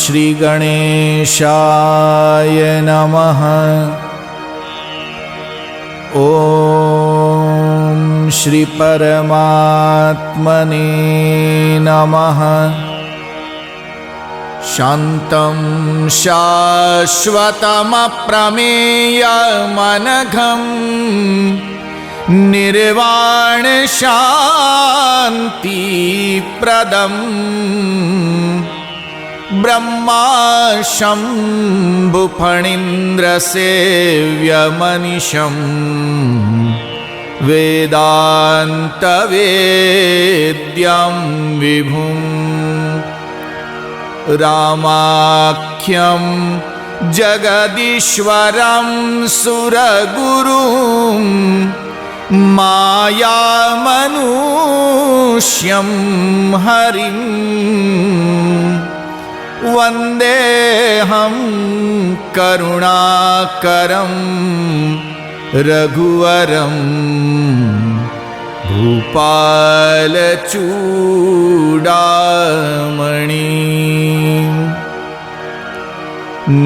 श्री गणेशाय नमः। ओम श्री परमात्मने नमः। शान्तं शाश्वतमप्रमेयमनघं निर्वाण शान्तिप्रदं ब्रह्मा शम्भुफणीन्द्रसेव्यमनिशं वेदान्तवेद्यं विभुम् रामाख्यं जगदीश्वरं सुरगुरुं मायामनुष्यं हरिं वन्देऽहं करुणाकरं रघुवरं भूपालचूडामणि।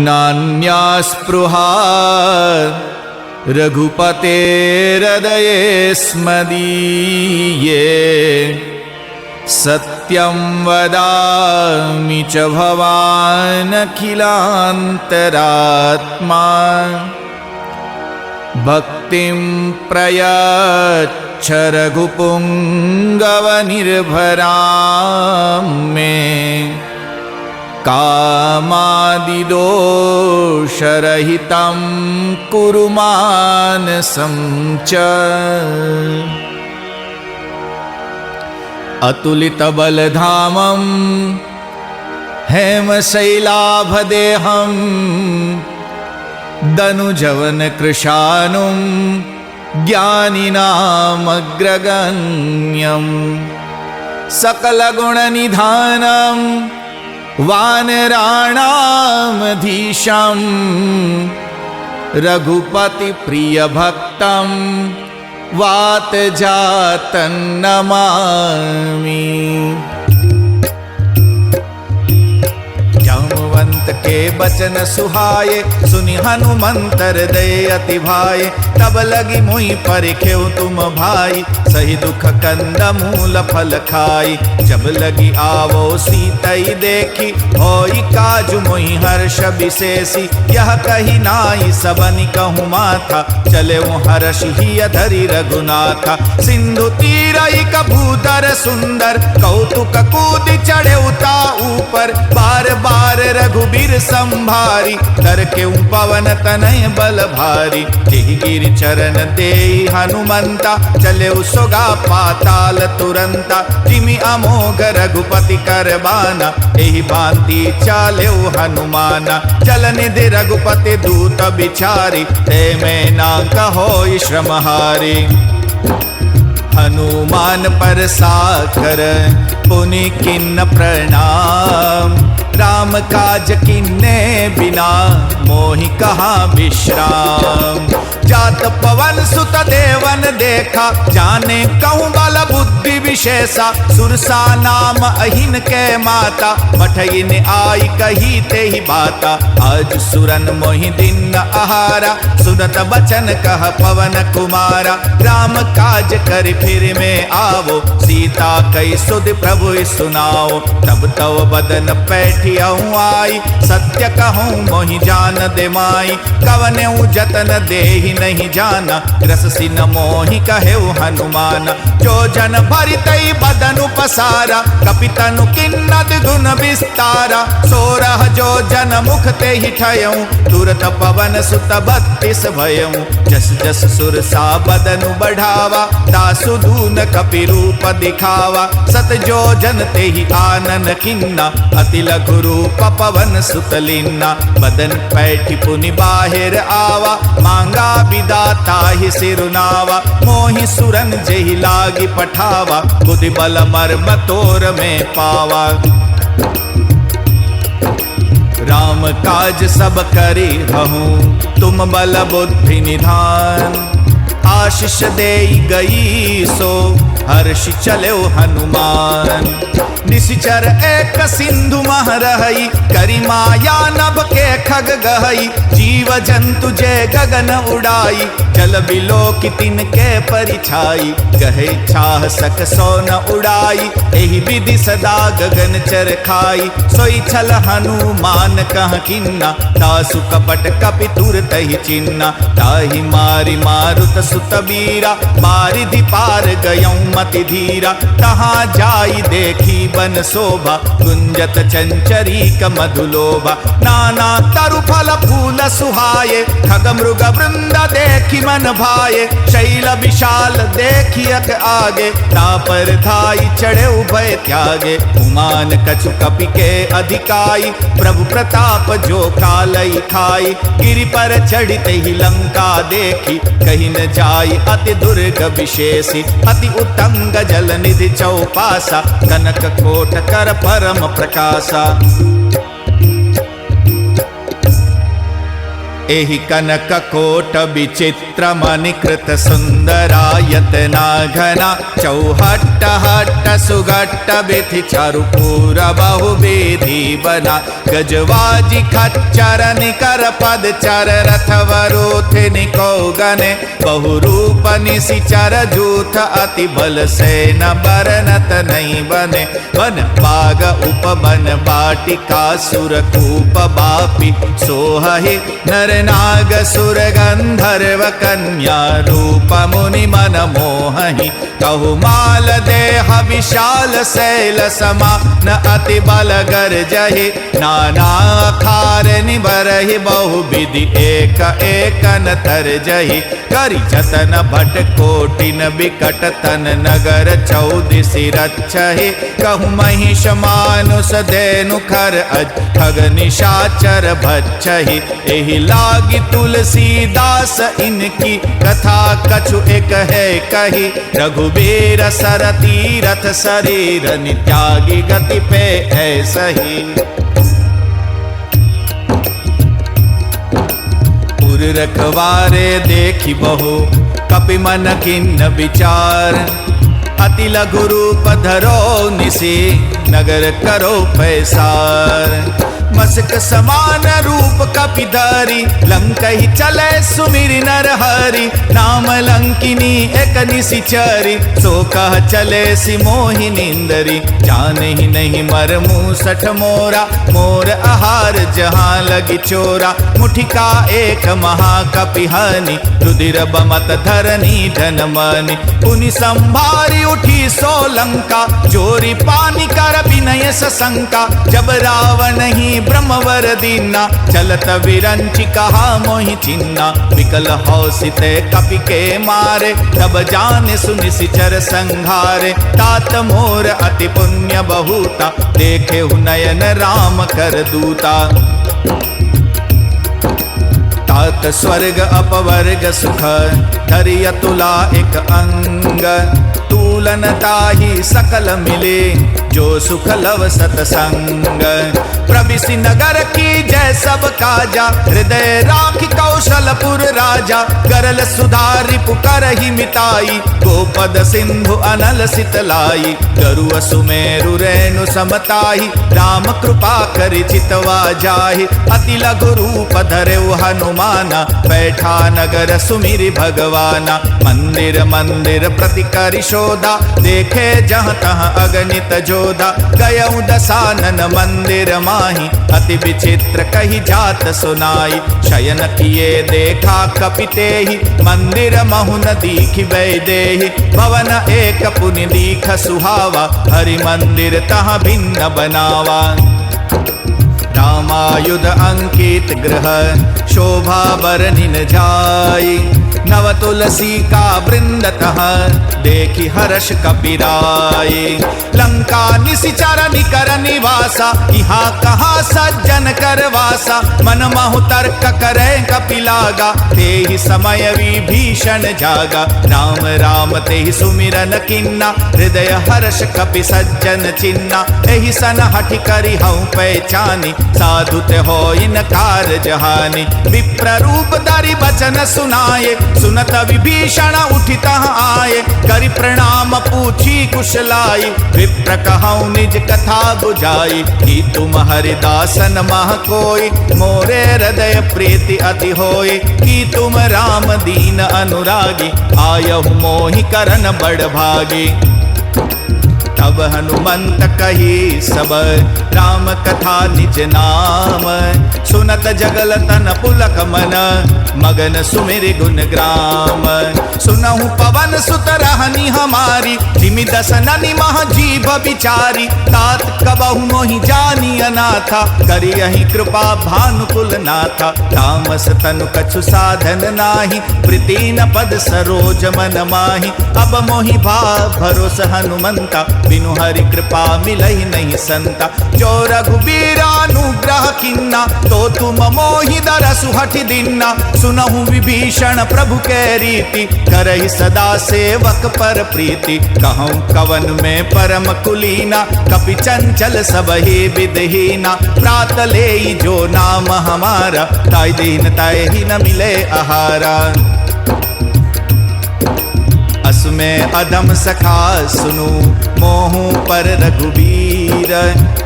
नान्या स्पृहा रघुपतेर्हृदये स्मदीये सत्यं वदामि च भवानखिलान्तरात्मा। भक्तिं प्रयच्छ रघुपुङ्गवनिर्भरां मे कामादिदोषरहितं कुरु मानसं च। अतुलितबलधामं हेमशैलाभदेहं दनुजवनकृशानुं ज्ञानिनामग्रगण्यं सकलगुणनिधानं वानराणामधीशं रघुपतिप्रियभक्तं वातजातं नमामि। जामवंत के बचन सुहाए सुनि हनुमंत हृदय अति भाए। तब लगी मुहि परिखेउ तुम भाई सही दुख कंद मूल फल खाई। जब लगी आवो सीतई देखी होई काजु मुहि हर्ष विशेषी। यह कही नाई सबनि कहूँ माथा चले हर्ष ही धरि रघुनाथा। सिंधु तीरई कबूतर सुंदर कौतुक कूद चढ़े उता ऊपर। बार बार रघुबीर संभारी कर के पवन तनय बल भारी। जेहि गिर चरण देहि हनुमंता चले सोगा पाताल तुरंता। जिमि अमोघ रघुपति करबाना एहि भांति चाले हनुमाना। जल निधि रघुपति दूत बिचारी ते में ना कहो श्रमहारी। हनुमान पर साकर पुनि किन्न प्रणाम। राम काज किन्ने बिना मोहि कहाँ विश्राम। जात पवन सुत देवन देखा जाने कहूँ बल बुद्धि विशेषा। सुरसा नाम अहिन के माता मठइन आई कही ते ही बाता। आज सुरन मोहि दिन आहारा सुनत बचन कह पवन कुमारा। राम काज कर फिर में आवो सीता कई सुध प्रभु सुनाओ। तब तव बदन पैठियाऊँ आई सत्य कहूँ मोहि जान दे माई। कवनेऊ जतन देहि नहीं जाना रससी न मोहि कहेउ हनुमाना। जो जन भरितई बदनु पसारा कपितनु किन्नद गुण विस्तारा। सोरह जो जन मुख ते ही ठयऊँ तुरत पवन सुत 32 भयऊँ। जस जस सुरसा बदनु बढ़ावा दासु दून कपि रूप दिखावा। सत जो जन ते ही आनन किन्ना अति लघु रूप पवन सुतलिन्ना। बदन पैठी पुनि बाहिर आवा मांगा विदाता ही सिरुनावा। मोहि सुरन जेहि लागी पठावा बुद्धि बल मर्म तोर में पावा। राम काज सब करी हूँ तुम बल बुद्धि निधान। आश आशीष देई गई सो हर्षि चलो हनुमान। निशिचर एक सिंधु मह रही करी माया नभ के खग गहई। जीव जंतु जय गगन उड़ाई जल बिलो की तिनके परिछाई। गहे छाह सक सो न उड़ाई एहि विधि सदा गगन चर खाई। सोई छल हनुमान कह किन्ना तासु कपट कपि तुरत ही चिन्ना। ताहि मारि मारुत सुत बीरा बारिधि पार गयौ मति धीरा। तहाँ जाई देखी बन शोभा गुंजत चंचरी मधुलोभा। नाना तरु फल फूल सुहाये खग मृग वृंद देखी मन भाये। शैल विशाल देखियक आगे तापर धाई चढ़े उभय त्यागे। उमान कछु कपि के अधिकाई प्रभु प्रताप जो कालई खाई। गिरि पर चढ़ते ही लंका देखी कहीं न जाई अति दुर्ग विशेषी। अति उत्तंग जल निधि चौपासा कनक कोट कर परम प्रकाशा। एहि कनक कोट विचित्र मणिकृत सुंदरायतना घना। चौहट्ट हट्ट सुघट्ट बिथि चारुपूर बहुविधि बना। गजवाजी खच्चर निकर पद चर रथ वरोथ निको गने। बहुरूप निशिचर जूथ अति बल सेन बरनत नहीं बने। वन बाग उपवन बाटिका सुरकूप बापी सोहहि। नर नाग सुर गंधर्व कन्या रूप मुनि मन मोहहि। कहु माल देह विशाल शैल समान अति बल गर्जहि। नाना खार निबरहि बहु विधि एक एकन तरजहि। करि जतन भट कोटिन बिकट तन नगर चौदिसि रक्षहि। कहु महिष मानुष धेनु खर अज खग निशाचर भक्षहि। एहि लागी तुलसीदास इनकी कथा कछु एक है कही। रघुबीर सर तीरथ शरीर नित्यागी गति पे ऐसा ही। पुर रखवारे देखी बहु कपि मन किन्न विचार। अति लघु रूप धरो निसी नगर करो पैसार। मस्क समान रूप कपिधारी लंकहि चले सुमिरि नर हरि। नाम लंकिनी एक निशिचरी सो कह चले सि मोहि निंदरी। जानहि नहीं मर मूसठ मोरा मोर आहार जहाँ लगी चोरा। मुठिका एक महाकपिहानि रुधिर बमत धरनी धन मनि। पुनि संभारी उठी सो लंका चोरी पानी कर विनय सशंका। जब रावण ही ब्रह्मवर दीना चलत विरंचि कहा मोहि चिन्ना। विकल हौसिते कपि के मारे तब जान सुनि सिचर संघारे। तात मोर अति पुण्य बहुता देखे नयन राम कर दूता। तात स्वर्ग अपवर्ग सुख धरिय तुला एक अंग। तूलन ताहि सकल मिले जो सुख लव सतसंग। प्रविशि नगर की जय सब काजा हृदय राखि कौशलपुर राजा। गरल सुधारि पुकर ही मिताई गोपद सिंधु अनल सितलाई। गरुड़ सुमेरु रेणु समताही राम कृपा करि चितवा जाहि। अति लघु रूप धरेउ हनुमाना बैठा नगर सुमिरि भगवाना। मंदिर मंदिर प्रति करि शोधा देखे जहाँ तहाँ अगणित जोधा। गयउ दसानन मंदिर माही अति विचित्र कही जात सुनाई। शयन किए देखा कपिते ही मंदिर महु न दीखि वैदेही। भवन एक पुनि दीख सुहावा हरि मंदिर तहाँ भिन्न बनावा। रामायुध अंकित गृह शोभा बरनिन जाई। नव तुलसी का वृंदतः देखी हर्ष कपिराई। लंका निशिचर निकर निवासा यहाँ कहाँ सज्जन कर वासा। मन महु तर्क करे कपिलागा तेहि समय विभीषण जागा। राम राम तेहि सुमिरन किन्ना हृदय हर्ष कपि सज्जन चिन्ना। एहि सन हठि करि हऊँ पहचानी साधु ते होइन् कारज हानि। विप्र रूप धरि बचन सुनाए सुनत विभीषण उठित आए, करि प्रणाम पूछी कुशलाई। विप्र कहऊँ निज कथा बुझाई, कि तुम हरिदासन मह कोई। मोरे हृदय प्रीति अति होई, कि तुम राम दीन अनुरागी। आयहु मोहि करन बड़ भागी। तब हनुमंत कही सब राम कथा निज नाम। सुनत जगल तन पुलक मन, मगन सुमिर गुण ग्राम। सुनहु पवन सुत रहनी हमारी, जिमि दस ननि मह जीभ बिचारी। तात कबहु मोहि जानी अनाथा, करियहि कृपा भानुकुल नाथा। तामस तनु कछु साधन नाही, प्रीतिन पद सरोज मन माही। अब मोहि भाव भरोस हनुमंता, बिनु हरि कृपा मिलहि नहीं संता। जो रघुबीरानुग्रह किन्ना, तो तुम मोहि दरसु हठि दिन्ना। सुनहु विभीषण प्रभु के रीति, करहि सदा सेवक पर प्रीति। कहूँ कवन में परम कुलीना, कपि चंचल सबहि विदहीना। प्रात लेई जो नाम हमारा, ताय दीन ताय ही न मिले आहारा। असुमें अधम सखा सुनु, मोहु पर रघुबीर।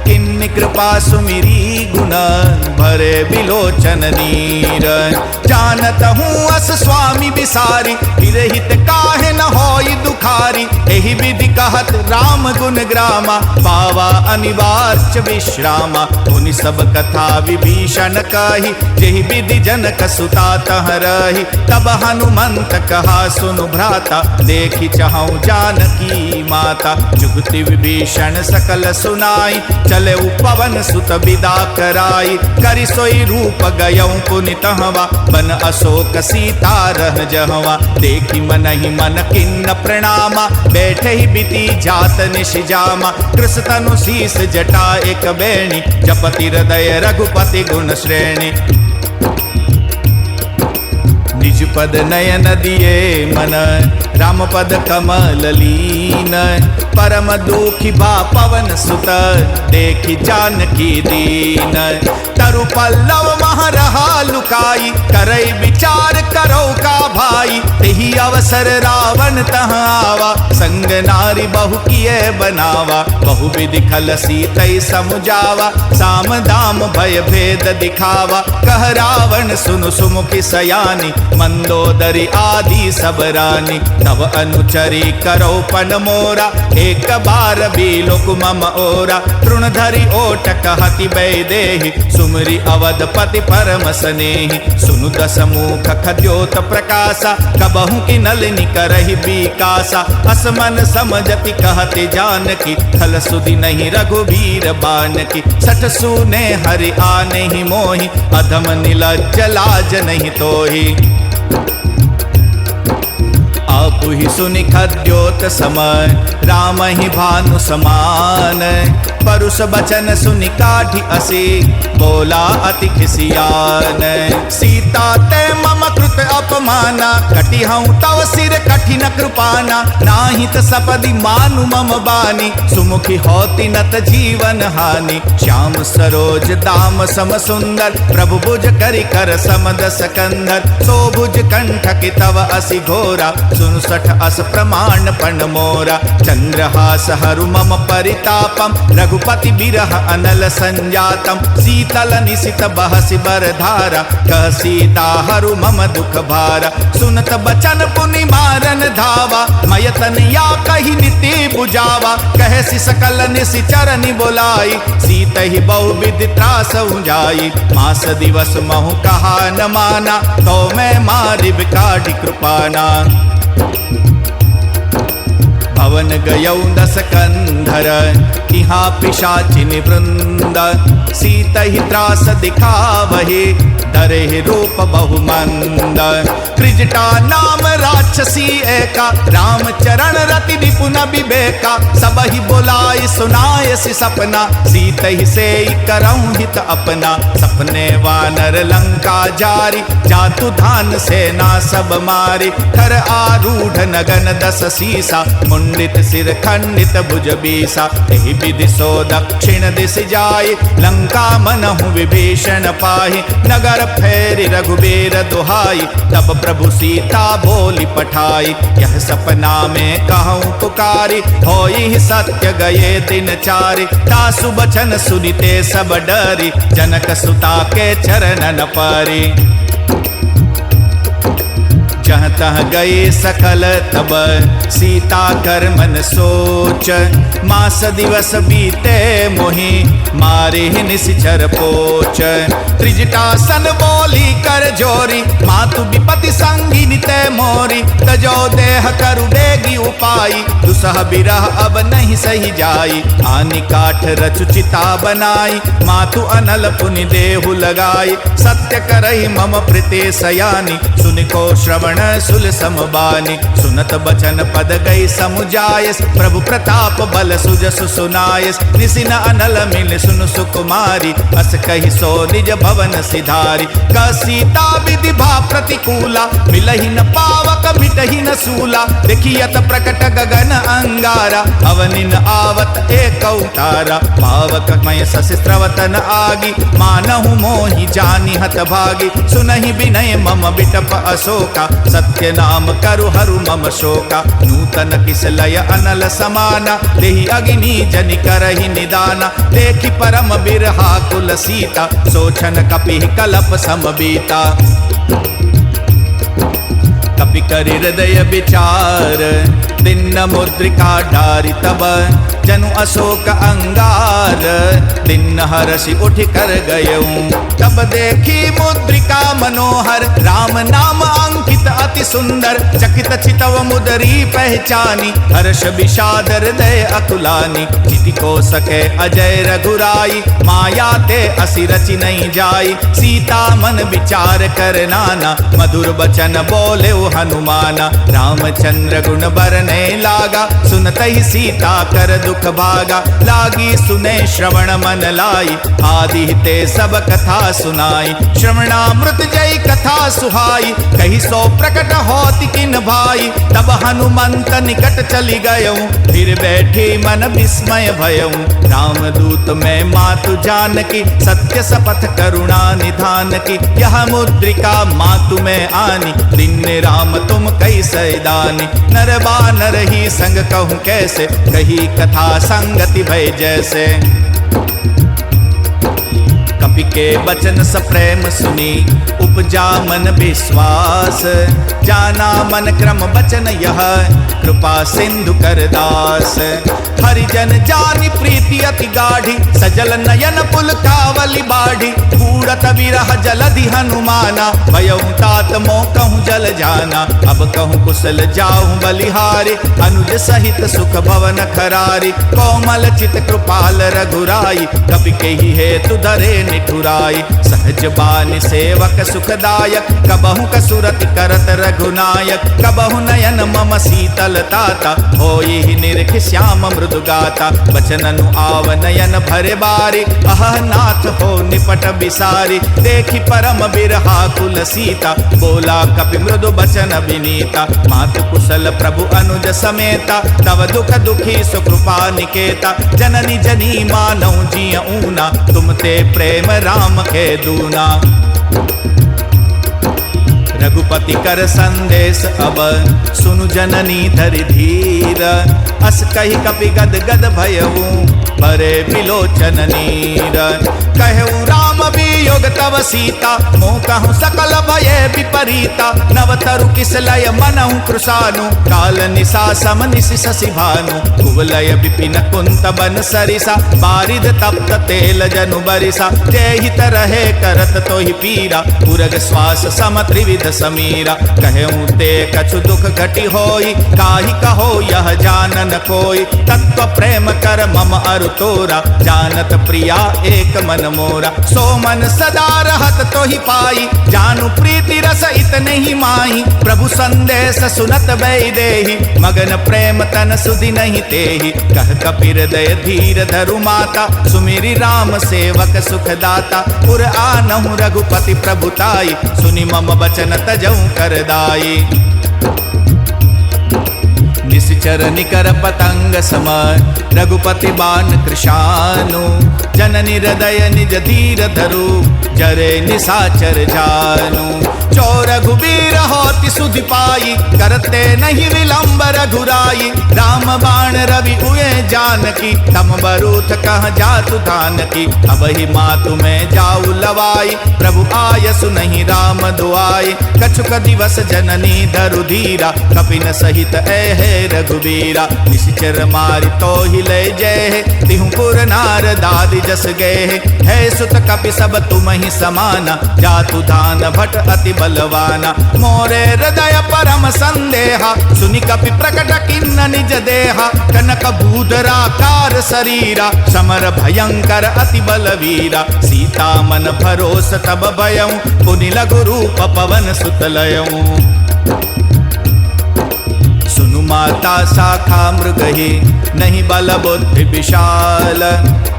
किन्नि कृपा सुमिरी गुण, भरे बिलोचन नीर। जानत हूँ अस स्वामी बिसारी, हित काहे न होई दुखारी। एहि विधि कहत राम गुण ग्रामा, पावा अनिवार्य विश्रामा। मुनि सब कथा विभीषण कही, जेहि विधि जनक सुता तह रही। तब हनुमंत कहा सुनु भ्राता, देखि चाहूं जानकी माता। जुगति विभीषण सकल सुनाई, चले पवन सुत विदा कराई। करि सोई रूप गयऊं पुनितहवा, बन अशोक सीता रह जहवा। देखि मनहि मन किन्न प्रणामा, बैठे ही बीती जात निश जामा। कृष तनु शीस जटा एक बेणी, जपति हृदय रघुपति गुण श्रेणी। निज पद नयन दिए मन, राम पद कमल लीन। परम दुखी बा पवन सुत, देखि जानकी दीन। तरु पल्लव मह रहा लुकाई, करई विचार करो का भाई। तेहि अवसर रावण तह आवा, संग नारी बहु किए बनावा। बहु विधि खल सीतै समुझावा, साम दाम भय भेद दिखावा। कह रावण सुनु सुमुखी सयानी, मंदोदरी आदि सब रानी। तब अनुचरी करो पन मोरा, एक बार बिलोक मम ओरा। तृण धरि ओट कहति वैदेही, सुमरि अवधपति परम स्नेही। सुनु दस मुख खद्योत प्रकाशा, कबहु की नलिनी करहि बिकासा। असमन समझति कहते जानकी, खल सुधि नहीं रघुबीर बानकी। सठ सुने हरि आने ही मोहि, अधम नीलज्ज लाज नहीं तोहि। आपु ही सुनि खद्योत समय, राम ही भानु समान। परुष बचन सुनि काठी असी, बोला अति खिसियान। सीता ते मम कृत अपमाना, कटि हूँ तव सिर कठिन कृपाना। नाहित सपदि मानु मम बानी, सुमुखी होती नत जीवन हानि। श्याम सरोज दाम सम सुंदर, प्रभु भुज करि कर समदस कंधर। सो भुज कंठ कि तव असि घोरा, सुनु सठ अस प्रमाण पण मोरा। चंद्रहास हरु मम परितापम, रघुपति बिरह अनल संजातम। शीतल निशित बहसि बर धारा, कह सीता हरु मम दुख भारा। सुनत बचन पुनि मारन धावा, मयतन या कही नीति बुझावा। कहे सि सकल निशि चरनि बोलाई, सीत ही बहु विधि त्रास उजाई। मास दिवस महु कहा न माना, तो मैं मारि बिकाढ़ी कृपाना। भवन गयऊ दस कंधर, इहाँ पिशाचिनि वृंद। सीत ही त्रास दिखावहि, धरे रूप बहुमंद। त्रिजटा नाम राक्षसी एका, राम चरण रति निपुण विवेका। सबहि बोलाई सुनाय सि सपना, सीत ही से करऊँ हित अपना। सपने वानर लंका जारी, जातु धान सेना सब मारी। कर आरूढ़ नगन दस सीसा, मुंडित सिर खंडित भुज बीसा। एहि विधि सो दक्षिण दिश जाय, लंका मनहु विभीषण पाहि। नगर कर फेर रघुबीर दुहाई, तब प्रभु सीता बोली पठाई। यह सपना में कहूँ पुकारी, होई सत्य गए दिन चारि। तासु बचन सुनिते सब डरी, जनक सुता के चरणन परी। जहाँ तहाँ गए सकल तब सीता कर मन सोच, मास दिवस बीते मोहि मारे निश्चर पोच। त्रिजटासन बोली कर जोरी, मातु विपति संगिनी ते मोरी। तजो देह करु बेगी उपाई, दुसह बिरह अब नहीं सही जाई। आनि काठ रचु चिता बनाई, मातु अनल पुनि देहु लगाई। सत्य करहि मम प्रीते सयानी, सुनि को श्रवण सुल समबानी। सुनत बचन पद गई समुजायस, प्रभु प्रताप बल सुजसु सुनायस। निसिन अनल मिल सुन सुकुमारी, अस कहि सो निज भवन सिधारी। क सीता विधि भा प्रतिकूला, मिलहि न पावक मिटहि न सूला। देखियत प्रकट गगन अंगारा, अवनिन आवत एक तारा। पावक मय सस स्रवतन आगी, मानहु मोहि जानि हत भागी। सुनहि विनय मम बिटप अशोका, सत्य नाम करु हरु मम शोका। नूतन किस लय अनल समाना, देहि अग्नि जनि करहि निदाना। देखि परम बिरहा कुल सीता, सोचन कपिहि कलप समबीता। कपि करि हृदय विचार, दिन मुद्रिका डारि तब। जनु अशोक अंगार, दिन हरषि उठ कर गयऊं। तब देखी मुद्रिका मनोहर, राम नाम अंकित अति सुंदर। चकित चितव मुदरी पहचानी, हर्ष विषाद हृदय अकुलानी। चिति को सके अजय रघुराई, माया ते असि रचि नहीं जाई। सीता मन विचार कर नाना, मधुर बचन बोले हनुमाना। रामचंद्र गुण बरने लागा, सुनत ही सीता कर दुख भागा। लागी सुने श्रवण मन लाई, आदि ते सब कथा सुनाई। श्रवणामृत जय कथा सुहाई, कही सो प्रकट होति किन भाई। तब हनुमंत निकट चली गयऊं, फिर बैठी मन विस्मय भयऊं। रामदूत में मातु जानकी, सत्य सपथ करुणा निधान की। यह मुद्रिका मातु में आनी, दिन राम तुम कैसे दानी। नर बानर ही संग कहूँ कैसे, कही कथा संगति भय जैसे। कपि के बचन सप्रेम सुनी, उपजा मन विश्वास। जाना मन क्रम बचन यह, कृपा सिंधु कर दास। हरिजन जानि प्रीति अति गाढ़ी, सजल नयन पुल कावली बाढ़ी। कूड़त विरह जलधि हनुमाना, भयऊं तात मोह कहूँ जल जाना। अब कहूँ कुशल जाऊँ बलिहारी, अनुज सहित सुख भवन खरारी। कोमल चित कृपाल रघुराई, कपि केहि हेतु धरे निठुराई। सहज बानि सेवक सुखदायक, कबहु कसुरति करत रघुनायक। कबहु नयन मम शीतल ताता, होई निरख श्याम मृदु गाता। बचननु आव नयन भरे बारी, अह नाथ हो निपट बिसारी। देखि परम बिरहा कुल सीता, बोला कपि मृदु बचन विनीता। मातु कुशल प्रभु अनुज समेता, तव दुख दुखी सुकृपा निकेता। जननी जनी मानौ जिय ऊना, तुम ते प्रेम राम के दूना। रघुपति कर संदेश अब, सुनु जननी धरि धीर। अस कहि कपि गद गद भयऊं, भरे विलोचन नीर। कहऊ राम वियोग तव सीता, मोह कहूँ सकल भये विपरीता। नव तरु किस लय मनहु कृशानु, काल निशा सम निशि शशि भानु। कुवलय विपिन कुंत बन सरिसा, बारिद तप्त तेल जनु बरिसा। जेहित रहे करत तोहि पीरा, उरग श्वास सम त्रिविध समीरा। कहऊँ ते कछु दुख घटी होई, काहि कहो यह जानन कोई। तत्व प्रेम कर मम अरु तोरा, जानत प्रिया एक मन मोरा। सो मन सदा रहत तोहि पाई, जानु प्रीति रस इतने ही माही। प्रभु संदेश सुनत भय देहि, मगन प्रेम तन सुधि नहीं तेहि। कह कपि हृदय धीर धरु माता, सुमिरि राम सेवक सुखदाता। पुर आनहु रघुपति प्रभुताई, सुनि मम बचन तजऊं कर दाई। निशिचर निकर पतंग सम रघुपति बाण कृशानु जननी हृदय निज धीर धरु जरे निशाचर जानु जो रघुबीर होति सुधि पाई करते नहीं विलंब रघुराई राम बाण रवि उए जानकी तम बरूथ कह जातु धानकी अब ही मातु में जाऊ लवाई प्रभु आयसु नहीं राम दुआई कछुक दिवस जननी धरु धीरा कपिन सहित ऐहे रघुबीरा निशिचर मारि तो ही ले जय तिहु पुर नार दादि जस गए है सुत कपि सब तुम ही समाना जातु धान भट अति बलवाना मोरे हृदय परम संदेहा सुनि कपि प्रकट किन्न निज देहा कनक बूधराकार शरीरा समर भयंकर अति बलवीरा सीता मन भरोस तब भयउ पुनि लघु रूप पवन सुत लयउ सुनु माता शाखा मृगहि नहीं बल बुद्धि विशाल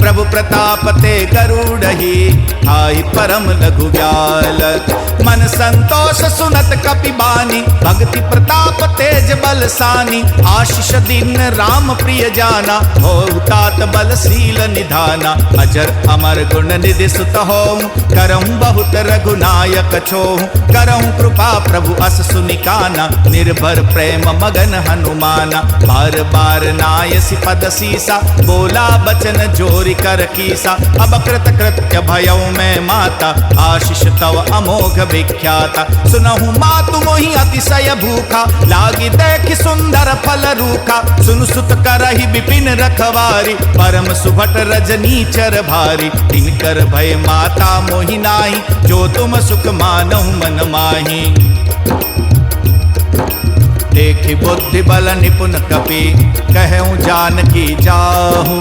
प्रभु प्रताप ते गरुड़हि आई परम लघु व्याल मन संतोष सुनत कपि बानी भक्ति प्रताप तेज बलसानी आशीष दिन राम प्रिय जाना हो तात बलशील निधाना अजर अमर गुण निधि सुत हो करऊं बहुत रघुनायक छो करऊं कृपा प्रभु अस सुनिकाना निर्भर प्रेम मगन हनुमाना बार बार नायसी पद सीसा बोला बचन जोरी कर कीसा अब कृत कृत्य भयउ में माता आशीष तव अमोघ विख्याता सुनहु मातु मोहि अतिशय भूखा लागी देखि सुंदर फल रूखा सुनु सुत करहि विपिन रखवारी परम सुभट रजनी चर भारी तिनकर भय माता मोहि नाही जो तुम सुख मानहु मन माही देखि बुद्धि बल निपुण कपि कहूँ जानकी जाहू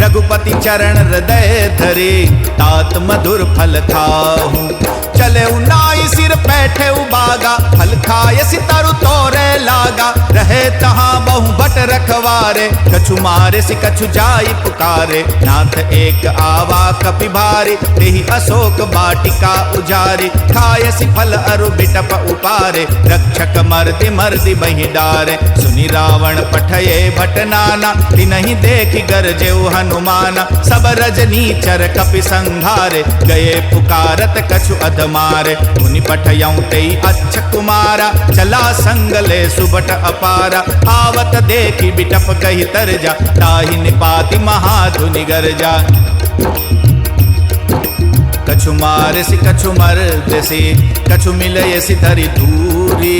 रघुपति चरण हृदय धरे तात मधुर फल खाहू चले नाई सिर बैठे उबागा फल खाए सितरु तोरे लागा रहे तहाँ बहु भट रखवारे कछु मारे सि कछु जाई पुकारे नाथ एक आवा कपि भारी तेहि अशोक बाटिका उजारी खाए सि फल अरु बिटप उपारे रक्षक मर्दि मर्दि बहि डारे सुनि रावण पठये भट नाना तिनहि देखि गरजे हनुमाना सब रजनी चर कपि संघारे गए पुकारत कछु अधमारे मुनि पठयऊं तेई अच्छ कुमारा चला संगले सुबट अपारा आवत देखि बिटप कहि तरजा ताहि निपाति महाधुनि गरजा कछु मारसि कछु मर्दसि कछु मिलयसि धरि दूरी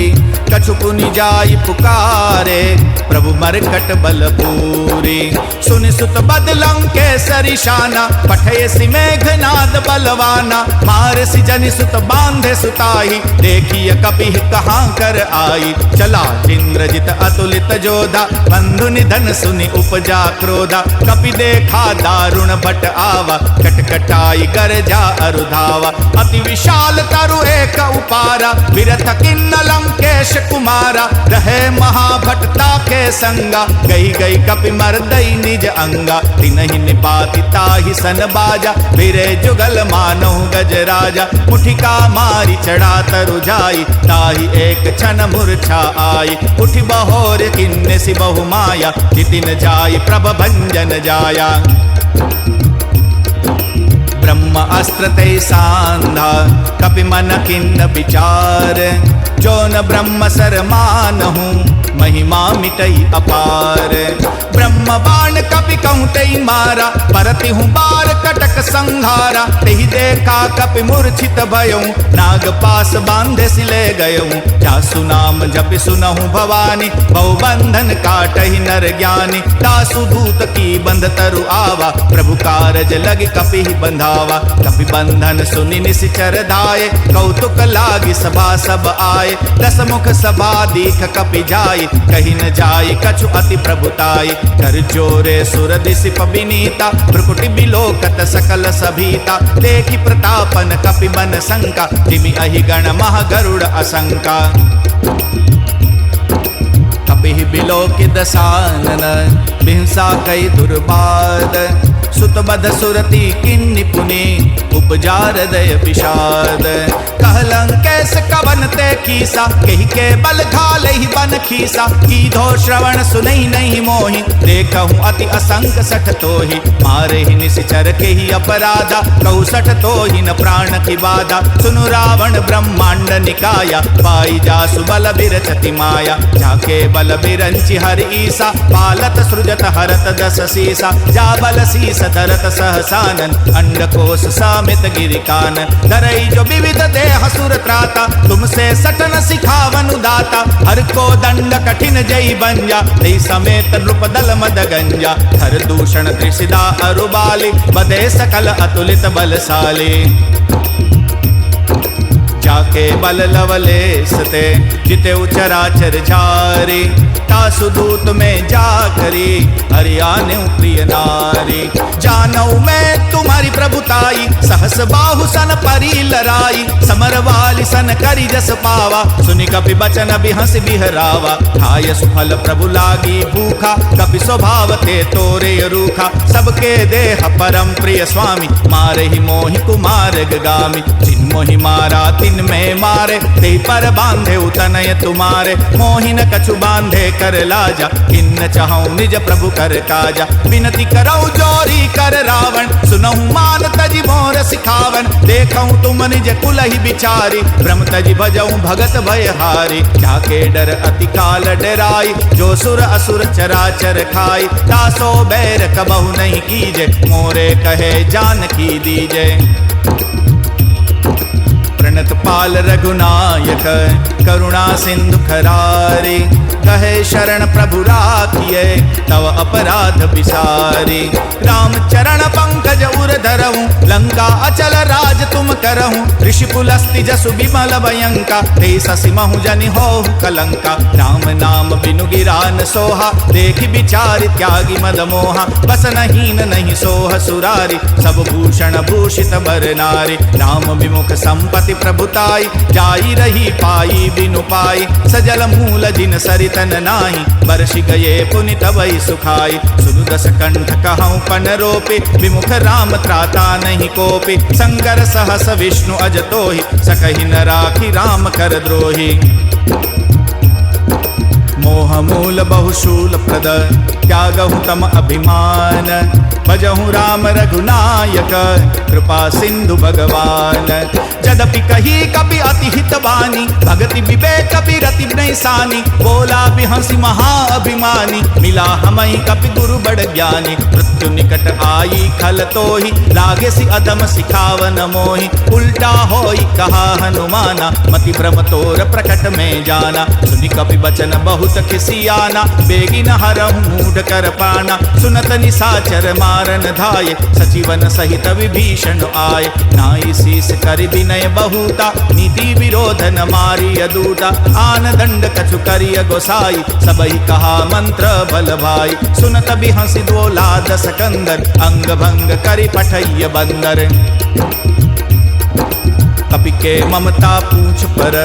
कछु पुनि जाई पुकारे प्रभु मरकट बल पूरी सुनि सुत बदलं केसरी शाना पठयसि मेघनाद बलवाना मारसि जनि सुत बांधे सुताही देखिय कपिहि कहाँ कर आई चला इंद्रजित अतुलित जोधा बंधु निधन सुनि उपजा क्रोधा कपि देखा दारुण भट आवा कटकटाई गरजा अरुधावा अति विशाल तरु एक उपारा विरथ किन्न लंकेश कुमारा रहे महाभटता के संगा गई गई कपि मर्दई निज अंगा तिनहि निपाति ताहि सन बाजा फिरे जुगल मानहु गजराजा मुठिका मारी चढ़ा तरु जाई ताहि एक क्षण मूर्छा आई उठि बहोर किन्ने सि बहु माया जितिन जाई प्रभ भंजन जाया ब्रह्म अस्त्र ते सांधा कपि मन किन्न विचार जो न ब्रह्म सर मानहु महिमा मिटई अपार ब्रह्म बाण कपि कहूँ तेई मारा परति हूँ बार कटक संहारा तेहि देखा कपि मूर्छित भयऊं नाग पास बांधे सिले गयऊं जासु नाम जपि सुनहु भवानी बहु बंधन काटहि नर ज्ञानी दासु दूत की बंध तरु आवा प्रभु कारज लग कपि बंधावा कपि बंधन सुनि निशिचर धाये कौतुक लागी सभा सब आए दस मुख सभा दीख कपि जाई कहीं न जाई कछु अति प्रभुताई कर जोरे सुर दिसिप बिनीता भ्रुकुटि बिलोकत सकल सभीता देखि प्रतापन कपि मन शंका जिमि अहि गण मह गरुड़ असंका कपि बिलोकि दसानन बिहसा कई दुर्बाद सुत बध सुरति किन्नि पुनि उपजा हृदय विषाद। कहलं कैस कवन ते कीसा कही के बल घाल ही बन खीसा। कीधो श्रवण सुनई नहीं मोहि देखहु अति असंग सठ तोहि। मारे ही निशिचर के ही अपराधा कहु सठ तोहि न प्राण की बाधा। सुनु रावण ब्रह्मांड निकाया पाई जासु बल बिरचति माया। जाके बल बिरंचि हरि ईसा पालत सृजत हरत दस सीसा। जा बल शीस धरत सहसानन अंडकोश सामित गिरिकानन। धरई जो विविध देह सुर त्राता तुमसे सटन सिखावनु दाता। हर को दंड कठिन जई बंजा तई समेत नृप दल मद गंजा। हर दूषण त्रिशिदा अरुबाली बदे सकल अतुलित बलशाली। जाके बल लवलेस ते जिते चराचर झारी। तासु दूत में जा करी हरियाने प्रिय नारी। जानऊ मैं तुम्हारी प्रभुताई सहस बाहु सन परी लराई। समर वाली सन करी जस पावा सुनि कपि बचन बिहस बिहरावा। खाय सुफल प्रभु लागी भूखा कपि स्वभाव ते तोरे रूखा। सबके देह परम प्रिय स्वामी मारे ही मोहि कुमार गामी। जिन मोहि मारा तिन में मारे ते पर बांधे उतनय तुम्हारे। मोहिन कछु बांधे कर लाजा किन्न चाहूं निज प्रभु कर काजा। विनती करऊ जोरी कर रावण सुनहु मान तजी मोर सिखावन। देखऊं तुम निज कुल ही बिचारी ब्रह्म तजी भजऊं भगत भयहारी। जाके डर अति काल डराई जो सुर असुर चराचर खाई। तासो बैर कबहु नहीं कीजे मोरे कहे जान की दीजे। प्रणत पाल रघुनायक करुणा सिंधु खरारी। कहे शरण प्रभु राखिए तव अपराध विसारी। राम चरण पंकज उर धरऊं लंका अचल राज तुम करहूं। ऋषि पुलस्ति जसु विमल भयंका ते ससिमहु जनि होहु कलंका। राम नाम बिनु गिरा न सोहा देखि विचारि त्यागी मद मोहा। बसन हीन नहीं सोह सुरारी सब भूषण भूषित बर नारी। राम विमुख संपत्ति प्रभुताई जाई रही पाई बिनु पाई। सजल मूल जिन सरितन नाही बरसि गए पुनि तवै सुखाई। सुनु दस कंठ कहऊं पन रोपे विमुख राम त्राता नहीं कोपे। संकर सहस विष्णु अज तोहि सकहि न राखी राम कर द्रोही। मोह मूल बहुशूल प्रद त्यागहु तम अभिमान। भजहु राम रघुनायक कृपा सिंधु भगवान। जदपि कही कपि अति हित बानी भगति विवेक बिरति नैसानी। बोला बिहंसी महाअभिमानी मिला हमई कपि गुरु बड़ ज्ञानी। मृत्यु निकट आई खल तोहि लागे सि अधम सिखावन मोहि। उल्टा होई कहा हनुमाना मति भ्रम तोर प्रकट में जाना। सुनि कपि बचन बहुत खिसियाना बेगिन हरहु मूढ़ कर पाना। सुनत निसाचर मारन धाये सचिवन सहित विभीषण आए। नाई शीस कर विनय बहुता नीति विरोध न मारी अदूटा। आन दंड कछु करिय गोसाई सबहि कहा मंत्र बल भाई। सुनत बिहंसि दोला दस कंदर अंग भंग करि पठैय बंदर। कपि के ममता पूछ पर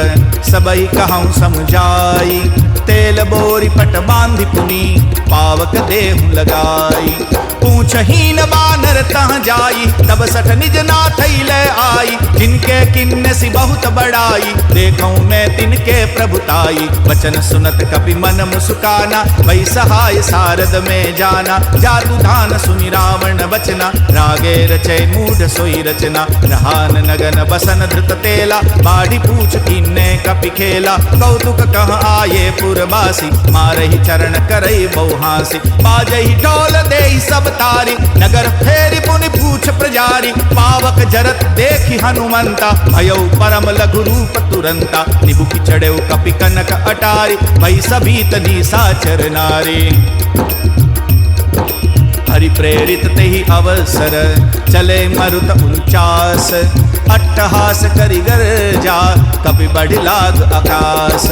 सबई कहूं समझाई। तेल बोरी पट बांधि पुनी पावक देहु लगाई। पूछहीन बानर तह जाई तब सठ निज नाथ ले आई। जिनके किन्ने सी बहुत बड़ाई देखूं मैं तिनके प्रभुताई। वचन सुनत कपि मन मुस्काना वही सहाय सारद में जाना। जातु धान सुनि रावण बचना रागे रचे मूढ़ सोई रचना। रहान नगन बसन धृत तेला बाढ़ी पूछ किन्ने कपि खेला। कौतुक कह आये पुरबासी मारहि चरण करई बहुहासी। बाजहि ढोल देहि सब तारी नगर फेरी पुनि पूछ प्रजारी। पावक जरत देखि हनुमंता भयउ परम लघु रूप तुरंता। निबुकि चढ़ेउ कपि कनक अटारी भई सभीत निसाचर नारी। हरि प्रेरित तेहि अवसर चले मरुत 49। अट्टहास करि गर्जा कपि बढ़ि लाग आकाश।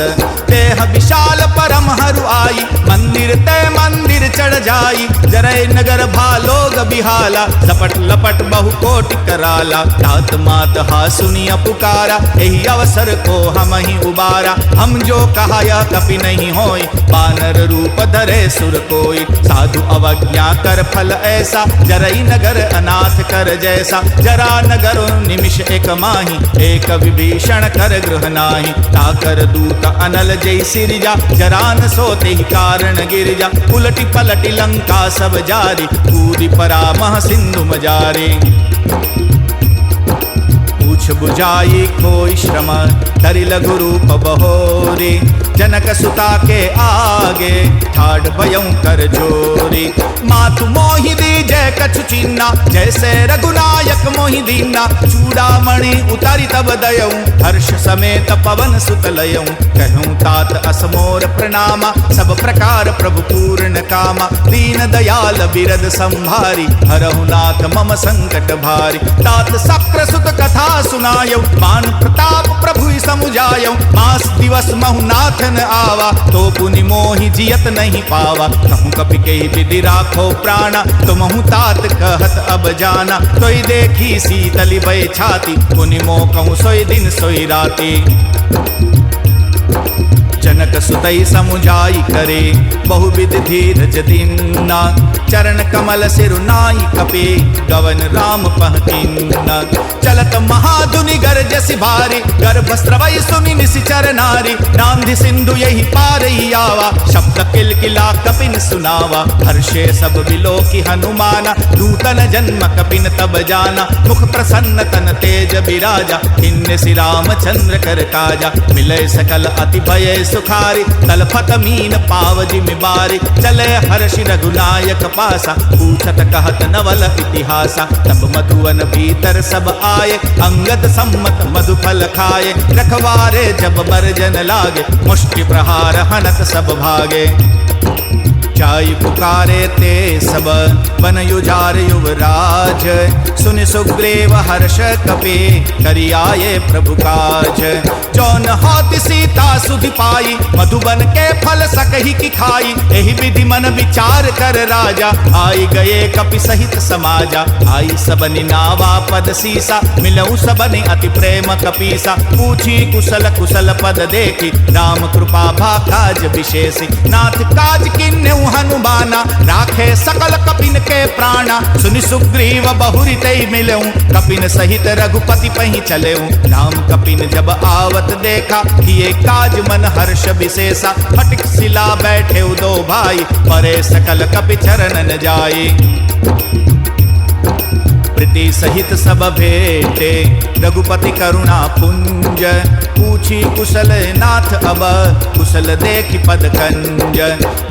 देह विशाल परम हरु आई मंदिर ते मंदिर चढ़ जाई, जरय नगर भालोग बिहाला, झपट लपट बहु कोटि कराला। तात मात हा सुनिया पुकारा, यही अवसर को हम ही उबारा। हम जो कहा यह कपि नहीं होई, बानर रूप धरे सुर कोई। साधु अवज्ञा कर फल ऐसा, जरई नगर अनाथ कर जैसा। जरा नगर निमिष एक माही, एक विभीषण कर गृह नाही। ताकर दूत अनल जय सिरजा, जरान सोते ही कारण गिरजा। उलटी पलटी लंका सब जारी, कूदी परा मह सिंधु मजारे। पूछ बुझाई कोई श्रम, धरि लघु रूप बहोरी। जनक सुता के आगे, ठाड़ भयं कर जोरी। मातु मोहि दीजै कछु चिन्ना, जैसे रघुनायक मोहि दीना। चूड़ामणि उतारी तब दयऊं, हर्ष समेत पवन सुत लयऊं। कहूं तात असमोर प्रणामा, सब प्रकार प्रभु पूर्ण कामा। दीन दयाल बिरद संभारी, हरहु नाथ मम संकट भारी। तात शक्र सुत कथा सुनायो, मान प्रताप प्रभु समुझायो। मास दिवस महु नाथन आवा, तो पुनि मोहि जियत नहीं पावा। कहूँ कपि के विधि राखो प्राणा, तुमहु तात कहत अब जाना। तोई देखी शीतली भय छाती, पुनि मोह कहूँ सोई दिन सोई राती। जनक सुतई समुझाई करे, बहुविध धीरज दीन्ना। चरण कमल सिरुनाई कपे, गवन राम पहकिन्ना। चलत महाधुनि गरजसि भारी, गर्भ स्रवई सुनि निशिचर नारी। नांदि सिंधु यही पारई आवा, शब्द किलकिला कपिन सुनावा। हर्षे सब विलोकी हनुमाना, नूतन जन्म कपिन तब जाना। मुख प्रसन्न तन तेज बिराजा, किन्ने श्री रामचंद्र कर काजा। मिलय सकल अति भय सुखारी, तलफत मीन पाव जिमि बारी। चले हर्षि रघुनायक पासा, पूछत कहत नवल इतिहासा। तब मधुवन भीतर सब आए, अंगद सम्मत मधुफल खाए। रखवारे जब बरजन लागे, मुष्टि प्रहार हनत सब भागे। जाई पुकारे ते सब, बन युजार युवराज। सुनि सुग्रीव हर्ष कपे, करि आये प्रभु काज। जौन होति सीता सुधि पाई, मधुबन के फल सकहि की खाई। एहि विधि मन विचार कर राजा, आई गए कपि सहित समाजा। आई सबनि नावा पद सीसा, मिलऊ सबनि अति प्रेम कपीसा। पूछी कुशल कुशल पद देखी, राम कृपा भा काज विशेषी। नाथ काज किन्नेउ हनुमाना, राखे सकल कपिन के प्राणा। सुनि सुग्रीव बहुरि तेहि मिलऊं, कपिन सहित रघुपति पहि चलेऊं। राम कपिन जब आवत देखा, किए काज मन हर्ष विशेषा। फटिक सिला बैठे दो भाई, परे सकल कपि चरण न जाई। प्रीति सहित सब भेटे, रघुपति करुणा पुंज। पूछी कुशल नाथ अब, कुशल देखि पद कंज।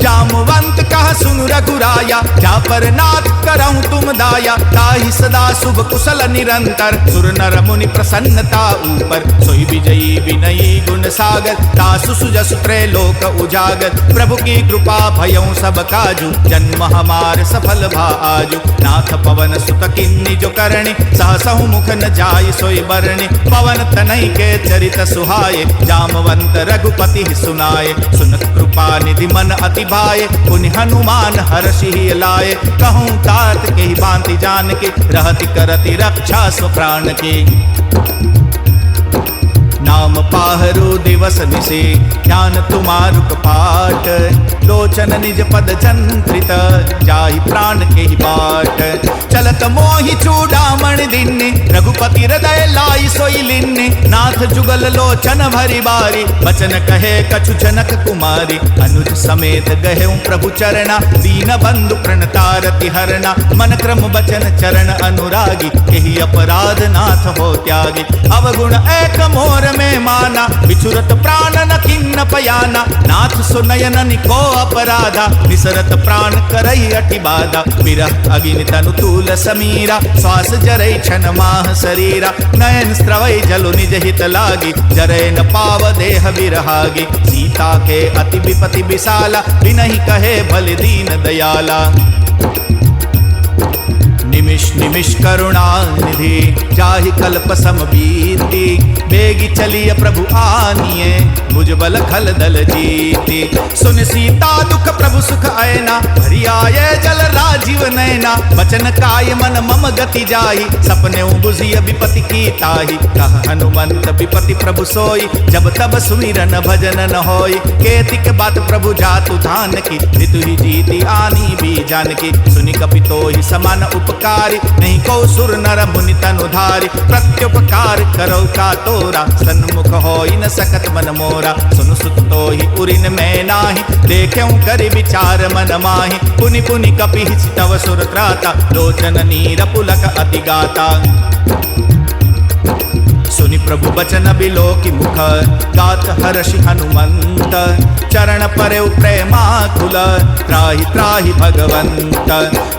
जामवंत कह सुनु रघुराया, जा पर नाथ करऊं तुम दाया। ताहि सदा शुभ कुशल निरंतर, सुर नर मुनि प्रसन्नता ऊपर। सोई विजयी विनयी गुण सागर, तासु सुजसु त्रैलोक उजागर। प्रभु की कृपा भयऊं सब काजू, जन्म हमार सफल भा आजू। नाथ पवन सुत किन्नी जो करणी, सहसहु मुख न जाय सोई बरणी। पवन तनय के चरित सुहाए, जामवंत रघुपति सुनाए। सुनत कृपा निधि मन अति भाए, पुनि हनुमान हर्षि लाए। कहूँ तात के ही भांति जान के, रहति करति रक्षा सु प्राण की। नाम पाहरो दिवस निशे, ध्यान तुम्हारु कपाट। लोचन निज पद चंत्रित, जाहि प्राण के ही बाट। चलत मोहि चूड़ामणि दिन्नि, रघुपति हृदय लाई सोई लिन्नि। नाथ जुगल लोचन भरी बारी, बचन कहे कछु जनक कुमारी। अनुज समेत गहेऊं प्रभु चरणा, दीन बंधु प्रणतारति हरणा। मन क्रम बचन चरण अनुरागी, यही अपराध नाथ हो त्यागी। अवगुण एक मोर में माना, बिछुरत प्राण न किन्न पयाना। नाथ सुनयन निको अपराधा, निसरत प्राण करई अति बाधा। विरह अग्नि तनु तूल समीरा, श्वास जरई क्षण माह शरीरा। नयन स्रवई जलु निज हित लागी, जरय न पाव देह बिरहागी। सीता के अति विपति विशाला, बिनहि कहे भल दीन दयाला। निमिष निमिष करुणा निधि जाहि कल्प सम बीती बेगी चलिए प्रभु आनिए भुजबल खल दल जीती सुन सीता दुख प्रभु सुख आयना हरि आये जल राजीव नैना बचन काय मन मम गति जाहि सपने बुझिय विपति की ताहि कह हनुमंत विपति प्रभु सोई जब तब सुमिरन भजन न होई केतिक बात प्रभु जातु धान की ऋतु ही जीती आनी भी जानकी सुनि कपितो ही समान उपकारी नहीं को सुर नर मुनि तनुधारी प्रत्युपकार करो का तोरा सन्मुख होई न सकत मन मोरा सुनु सुत तो ही उरिन में नाही देख्यौ करि विचार मन माहि पुनि पुनि कपि तव सुर त्राता लोचन नीर पुलक अति गाता सुनि प्रभु बचन बिलोकि मुख गात हर्षि हनुमंत चरण परेउ प्रेमाकुल त्राहि त्राहि भगवंत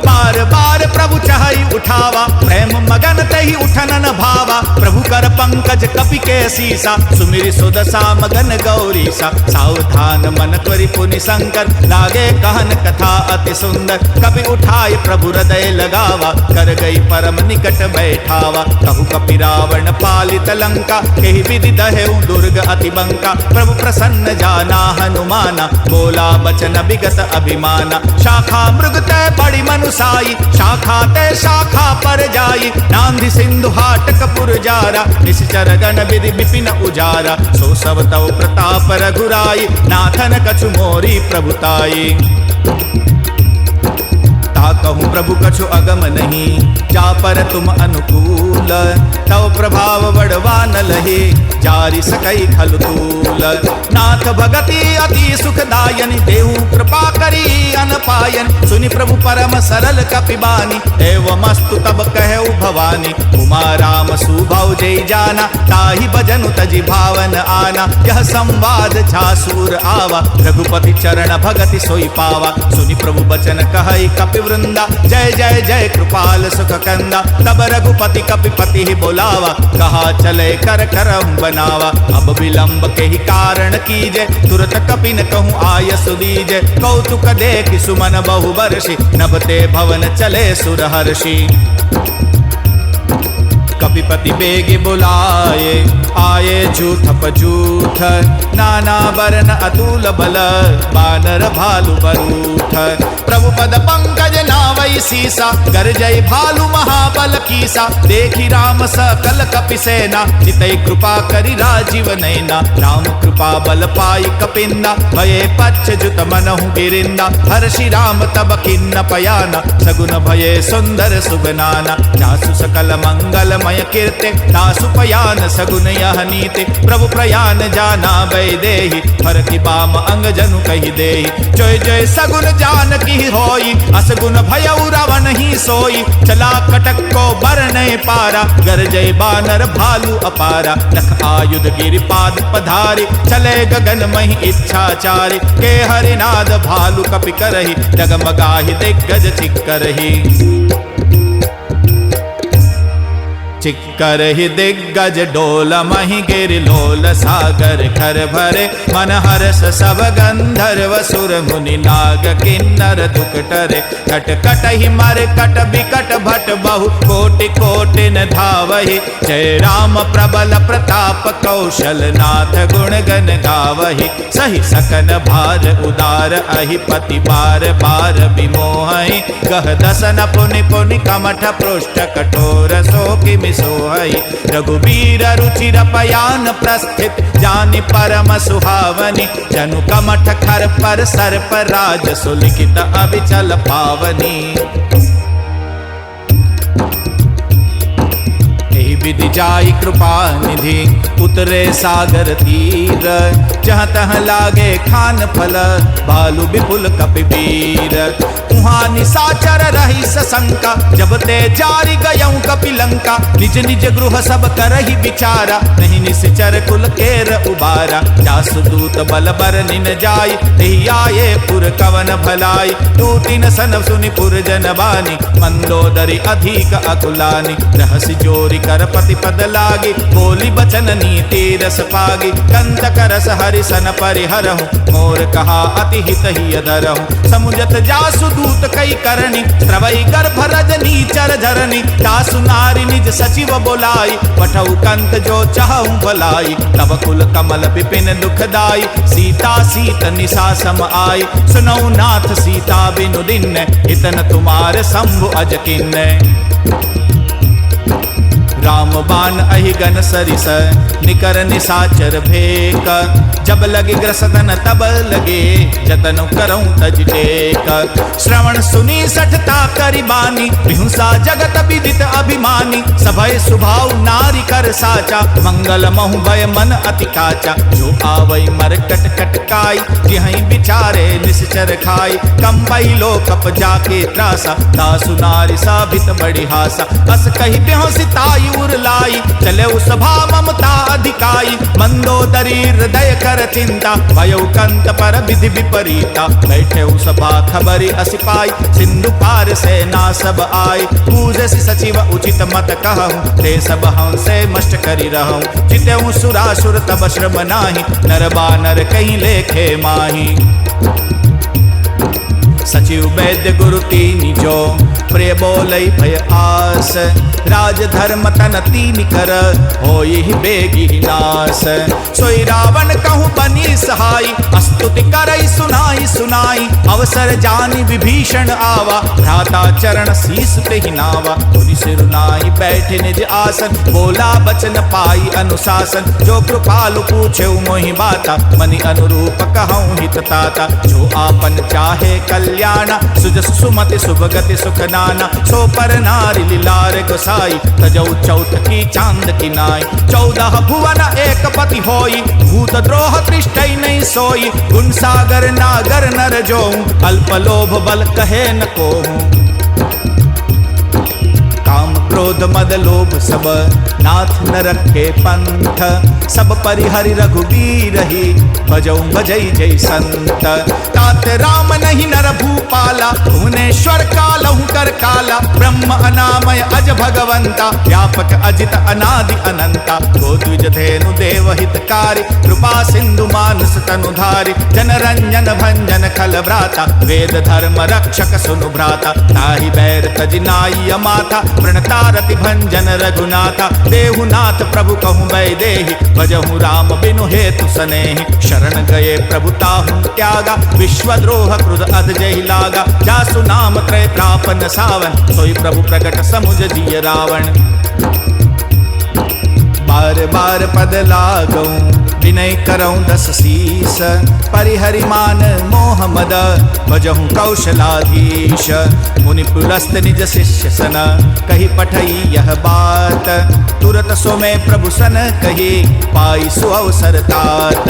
बार बार प्रभु चहई उठावा प्रेम मगन तहि उठन न भावा प्रभु कर पंकज कपि के सीसा सुमिरि सुदशा मगन गौरीसा सावधान मन करि पुनि शंकर लागे कहन कथा अति सुंदर कपि उठाई प्रभु हृदय लगावा कर गई परम निकट बैठावा कहु कपि रावण पालित लंका कहि विधि दहेउ दुर्ग अति बंका प्रभु प्रसन्न जाना हनुमाना बोला बचन विगत अभिमाना शाखा मृग तय बड़ी मनुसाई शाखा तय शाखा पर जाई नांदि सिंधु हाटकपुर जारा निश्चर गण विधि विपिन उजारा सो सब तव प्रताप रघुराई नाथन कछु मोरी प्रभुताई कहूँ प्रभु कछु अगम नहीं जा पर तुम अनुकूल तव प्रभाव बड़वा न लहे जारि सकई खल तूल नाथ भगति अति सुखदायनि देहु कृपा करी अनपायन सुनि प्रभु परम सरल कपिबानी एवमस्तु तब कहु भवानी उमा राम सुभाव जय जाना ताहि भजनु तजि भावन आना यह संवाद छासूर आवा रघुपति चरण भगति सोई पावा सुनि प्रभु बचन कहई कपि वृंदा जय जय जय कृपाल सुख कंदा तब रघुपति कपिपति ही बोलावा कहा चले कर करम बनावा अब विलंब के ही कारण कीजे तुरत कपिन कहूँ आयस दीजे कौतुक देख सुमन बहु वर्षि नभते भवन चले सुरहर्षि कपिपति बेगे बुलाए आये झूठ पजूठ नाना वरण अतुल बल बानर भालु बरूठ प्रभु पद पंकज नावई सीसा गरजय भालु महाबल कीसा देखी राम सकल कपि सेना चितई कृपा करि राजीव नैना राम कृपा बल पाई कपिंदा भये पच्युत मनहु गिरिंदा हर्षि राम तब किन्न पयाना सगुन भये सुंदर सुगनाना जासु सकल मंगलमय कीर्ते दासु पयान सगुन यह नीति प्रभु प्रयान जाना वैदेही हर की बाम अंग जनु कही देही जय जय सगुन जान की होई असगुन भयउ रावण ही सोई चला कटक को बरने पारा गरजय बानर भालू अपारा नख आयुध गिरिपाद पधारी चले गगन मही इच्छाचारी के हरिनाद भालू कपि करही जगमगाहि दिग्गज चिक्करही चिक्कर ही दिग्गज डोल मही गिर लोल सागर खर भरे मन हर्ष सब गंधर्व सुर मुनि नाग किन्नर दुख टरे कट कट ही मर कट बिकट भट बहु कोटि कोटि न धावहि जय राम प्रबल प्रताप कौशल नाथ गुण गण गावहि सही सकन भार उदार अहि पति बार बार विमोहि गह दसन पुनि पुनि कमठ पृष्ठ कठोर शोकि सोहई रघुबीर रुचिर पयान प्रस्थित जानि परम सुहावनी जनु कमठ खर पर सर पर राज सुलिखित अविचल पावनी विधि जाई कृपा निधि उतरे सागर तीर जहाँ तहाँ लागे खान फल भालू विपुल कपिवीर उहाँ निशाचर रही सशंका जब ते जारी गयऊँ कपिलंका निज निज गृह सब करही विचारा नहीं निश्चर कुल केर उबारा जासु दूत बल बर निन जाई तेहि आये पुर कवन भलाई टूटी न सन सुनि पुर जन बानी मंदोदरी अधिक अकुलानी रहसि जोरी कर पति पद लागी बोली बचन नीति रस पागी कंतक रस हरि सन परिहरहु मोर कहा अति हित ही अधरहु समुझत जासु दूत सूत कई करनी स्रवई गर्भ रजनी चर धरनी तासु नारी निज सचिव बोलाई पठऊ कंत जो चाहूं भलाई तब कुल कमल विपिन दुखदाई सीता सीत निशा सम आई सुनऊ नाथ सीता बिनु दिन इतन तुम्हारे शंभु अज किन्ने राम बाण अहिगन सरिस निकर निशाचर भेक जब लगे ग्रसतन तब लगे जतन करऊं तज टेक श्रवण सुनी सठता करि बानी विहुसा जगत विदित अभिमानी सभय सुभाव नारी कर साचा मंगल महु भय मन अति काचा जो आवई मर कट कटकाई जिहई बिचारे निश्चर खाई कंबई लोकप जाके त्रासा दासु नारी साभित बड़ी हासा अस कही बेहोसिताई उर लाई चले सभा ममता अधिकाई मंदोदरी हृदय कर चिंता भयो कंत पर विधि विपरीता बैठे सभा खबरी असिपाई सिंधु पार से ना सब आई पूजे सचिव उचित मत कहूँ ते सब हंसे मष्ट करी रहूँ चिते सुरासुर तब श्रम नाही नर बानर कहीं लेखे माही सचिव वैद्य गुरु तीनि जो प्रिय बोलई भय आस राज धर्म तन तीन कर होई बेगी नास सोई रावण कहूँ बनी सहाई अस्तुति करई सुनाई सुनाई अवसर जानी विभीषण आवा भ्राता चरण शीस ते ही नावा उनि सिरुनाई बैठे निज आसन बोला बचन पाई अनुशासन जो कृपालु पूछे मोहि बाता मनि अनुरूप कहूँ हित ताता जो आपन चाहे कल्याण सुजस सुमति सुभगति सुख नाना सो पर नारी लीलार गोसाई तजौ चौथ की चांद की नाई 14 भुवन एक पति होई भूत द्रोह तृष्टै नहीं सोई गुण सागर नागर नर जो अल्प लोभ बल कहे न कोहूं काम क्रोध मद लोभ सब नाथ न रखे पंथ सब परिहरि रघुबीर ही भजऊ भजई जय संत तात राम नहीं नर भूपाला भुवनेश्वर कालहु कर काला ब्रह्म अनामय अज भगवंता व्यापक अजित अनादि अनंता गोद्विज धेनु देव हितकारी कृपा सिंधु मानस तनुधारी जनरंजन भंजन खल भ्राता वेद धर्म रक्षक सुनु भ्राता ताहि बैर तजिनाई माता प्रणतारति भंजन रघुनाथा देहुनाथ प्रभु कहूँ वैदेही भजहु राम बिनु हेतु सनेहि शरण गए प्रभु ताहु त्यागा विश्वद्रोह क्रुध अध जहि लागा जासु नाम त्रय प्रापन सावन सोई प्रभु प्रगट समुझ जिय रावण बार बार पद लागऊं विनय करऊं 10 शीस परिहरि मान मोह मद भजहु कौशलाधीश मुनि पुलस्त निज शिष्य सन कही पठई यह बात तुरत सो में प्रभु सन कही पाई सुअवसर तात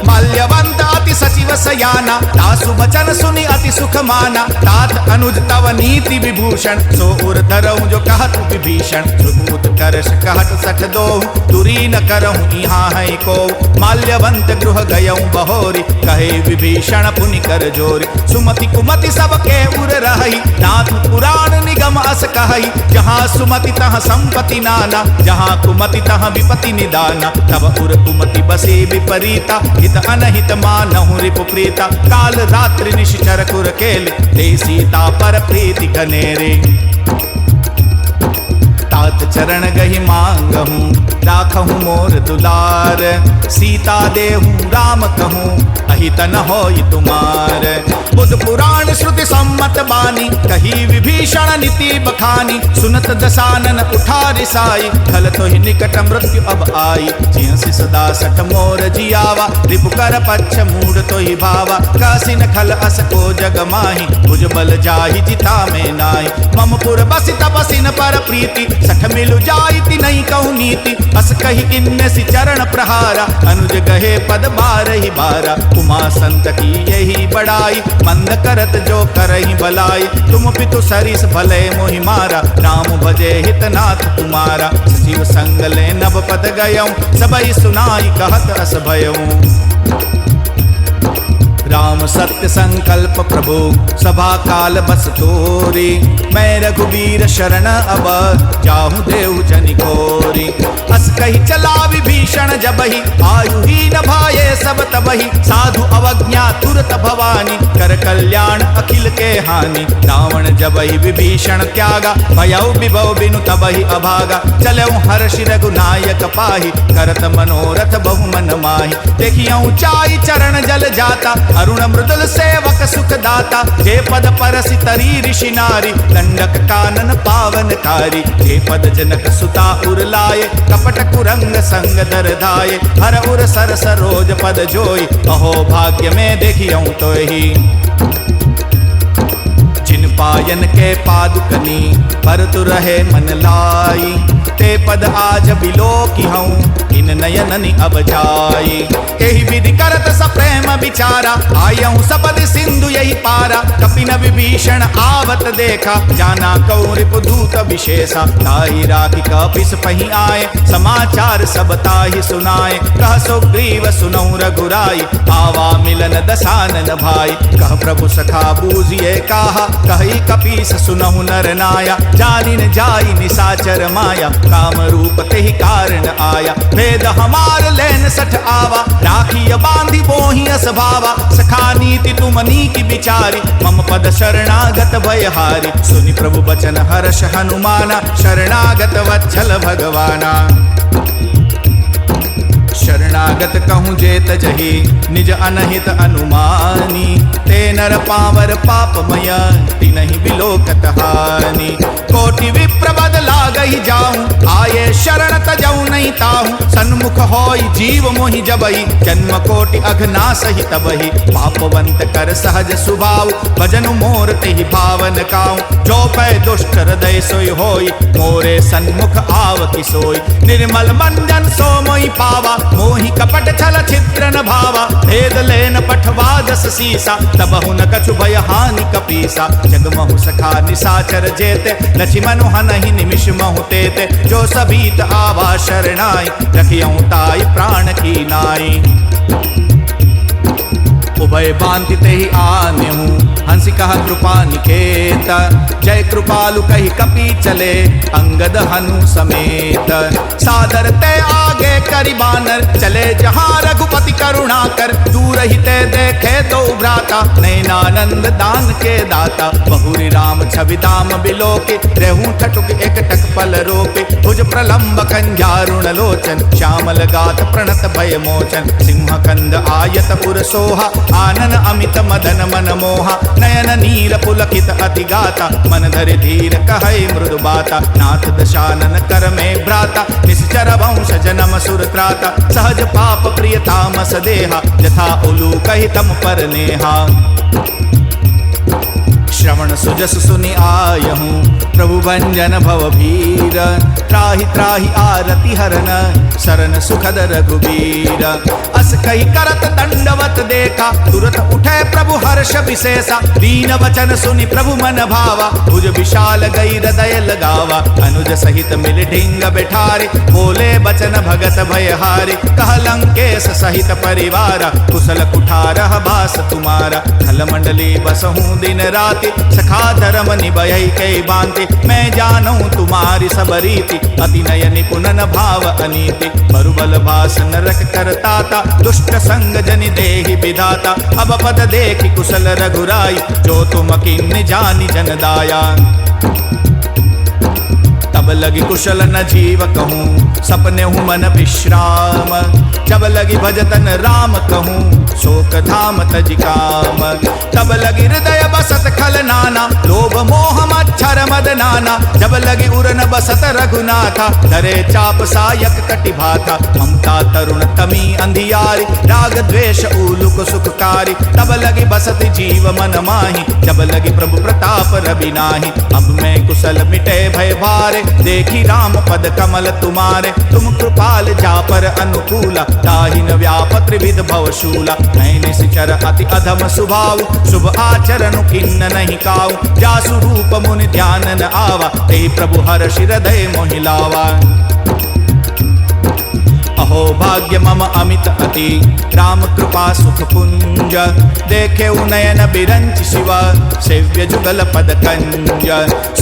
माल्यवंत अति सचिव सयाना तासु बचन सुनि अति सुख माना तात अनुज तव नीति विभूषण सो उर धरऊं जो कहत विभीषण सुभूत करश कहत सठ दो तुरी न करऊं यहाँ है को माल्यवंत गृह गयऊं बहोरी कहे विभीषण पुनि कर जोरी सुमति कुमति सबके उर रही नाथ पुराण निगम अस कहई जहाँ सुमति तहाँ संपत्ति नाना जहाँ कुमति तहाँ विपति निदाना तब उर कुमति बसे विपरीता हित अनहित मानहु रिपु प्रीता काल रात्रि निश्चर कुर केल ते सीता पर प्रीति घनेरे तात चरण गहि मांगहूँ राखहूँ मोर दुलार सीता देहूँ राम कहूँ अहित न होई तुमार बुध पुराण श्रुति सम्मत बानी कही विभीषण नीति बखानी सुनत दसानन उठा रिसाई खल तो ही निकट मृत्यु अब आई जियसि सदा सठ मोर जियावा रिपु कर पच्छ मूढ़ तो ही भावा कासिन खल अस को जग माही भुज बल जाहि जिता में नाई मम पुर बसि तपसिन पर प्रीति सठ मिलु जाइति नहीं कहूँ नीति अस कही इन्न सि चरण प्रहारा अनुज गहे पद बार ही बारा उमा संत की यही बड़ाई मंद करत जो करही भलाई तुम पितु सरिस भले मोहि मारा राम भजे हितनाथ तुम्हारा सचिव संग ले नभ पद गयऊं सबई सुनाई कहत अस भयऊं राम सत्य संकल्प प्रभु सभा काल बस तोरी। मैं रघुबीर शरण अब जाहूँ देव जनि कोरी। अस कही चला विभीषण जबहि आयु ही न भाये सब तबहि। साधु अवज्ञा तुरत भवानी कर कल्याण अखिल के हानि। रावण जबहि विभीषण त्यागा भयउ विभव बिनु तबहि अभागा। चलऊ हर्षि रघुनायक पाहि करत मनोरथ बहु मन माहि। देखियऊ चाई चरण जल जाता अरुण मृदुल सेवक सुख दाता। जे पद परसि तरी ऋषि नारी दंडक कानन पावनकारी। जे पद जनक सुता उर लाए कपट कुरंग संग दर धाये। हर उर सर सरोज पद जोई अहो भाग्य में देखियऊ तो ही। जिन पायन के पादुकनी पर तु रहे मन लाई। ते पद आज बिलो की हूँ इन नयननि अब जाई। यही विधि करत सप्रेम विचारा आयहूँ सपद सिंधु यही पारा। कपिन विभीषण आवत देखा जाना कौ रिपुदूत विशेषा। ताहि राखी कपिस पही आए समाचार सब ताहि सुनाए। कह सुग्रीव सुनऊ रघुराई आवा मिलन दसानन भाई। कह प्रभु सखा बूझिए काहा कही कपीस सुनहु नर नाया। जानिन जाई निसाचर माया काम रूप तेहि कारण आया। भेद हमार लेन सठ आवा राखिय बांधि बोहि अस भावा। सखा नीति तुम नीति विचारी मम पद शरणागत भयहारी। सुनि प्रभु बचन हर्ष हनुमाना शरणागत वत्सल भगवाना। शरणागत कहूँ जेत जही निज अनहित अनुमानी। ते नर पावर पापमय तिनहि बिलोकत हानि। कोटि विप्र बद लागहि जाऊं आये शरण तजऊ नहीं ताहूं। सन्मुख होई जीव मोहि जबहि जन्म कोटि अघनासहि तबहि। पापवंत कर सहज सुभाव भजनु मोर तेहि भावन काऊं। जो पै दुष्ट हृदय सोई होई मोरे सन्मुख आवति सोई। निर्मल मंजन सो मोहि पावा मोहि कपट छल छिद्र न भावा। भेद लेन पठवा जस सीसा तबहु न कछु भय हानि कपीसा। जगमहु सखा निसाचर जेते लक्ष्मण हनहि निमिष महु तेते। जो सबीत आवा शरणाई रखियऊँ ताई प्राण की नाई। उभय बांति तेहि आन्यहूँ हंसी कहा कृपा निकेत। जय कृपालु कही कपि चले अंगद हनु समेत। सादर ते आगे करि बानर चले जहाँ रघुपति करुणा कर। दूर ही ते देखे दो भ्राता नैनानंद दान के दाता। बहुरी राम छवि दाम बिलोके रेहूं ठटुक एक टक पल रोके। भुज प्रलंब कंजारुण लोचन श्यामल गात प्रणत भय मोचन। सिंह कंद आयत पुर सोहा आनन अमित मदन मन मोहा। नयन नील पुलकित अति गाता मन धरि धीर कहै मृदु बाता। नाथ दशानन कर में भ्राता निश्चर वंश जन्म सुर त्राता। सहज पाप प्रिय तामस देहा यथा उलू कहि तम पर नेहा। श्रवण सुजस सुनि आयहूँ प्रभु भंजन भव भीर। त्राहि त्राहि आरति हरन शरण सुखद रघुबीर। अस कही करत दंडवत देखा तुरत उठे प्रभु हर्ष विशेषा। दीन वचन सुनि प्रभु मन भावा भुज विशाल गई हृदय लगावा। अनुज सहित मिल ढिंग बैठारे बोले बचन भगत भयहारे। कह लंकेश सहित परिवारा कुशल कुठार बास तुम्हारा। खल मंडली बसहूँ दिन राति सखा धर्म निभय कई बांति। मैं जानूं तुम्हारी सब रीति अति नय निपुणन भाव अनीति। बरुबल भास नरक करताता दुष्ट संग जनि देहि विधाता। अब पद देखि कुशल रघुराई जो तुम किन्नि जानि जन दाया। तब लगी कुशल न जीव कहूँ सपने हूँ मन विश्राम। जब लगी भजतन राम कहूँ शोक धाम तज काम। तब लगी हृदय बसत खल नाना लोभ मोह मच्छर मद नाना। जब लगी उरन बसत रघुनाथा धरे चाप सायक कटि भाथा। ममता तरुण तमी अंधियारी राग द्वेष उलुक सुखकारी। तब लगी बसत जीव मन माही जब लगी प्रभु प्रताप रवि नाही। अब मैं कुशल मिटे भय भारे देखी राम पद कमल तुम्हारे। तुम कृपाल जा पर अनुकूला ताहिन व्याप त्रिविध भवशूला। मैं निश्चर अति अधम स्वभाव शुभ आचरण किन्न नहीं काऊ। जासु रूप मुनि ध्यान न आवा ते प्रभु हर्षि हृदय मोहि लावा। अहो भाग्य मम अमित अति राम कृपा सुख पुंज देखे उनयन बिरंच शिव सेव्य जुगल पद कंज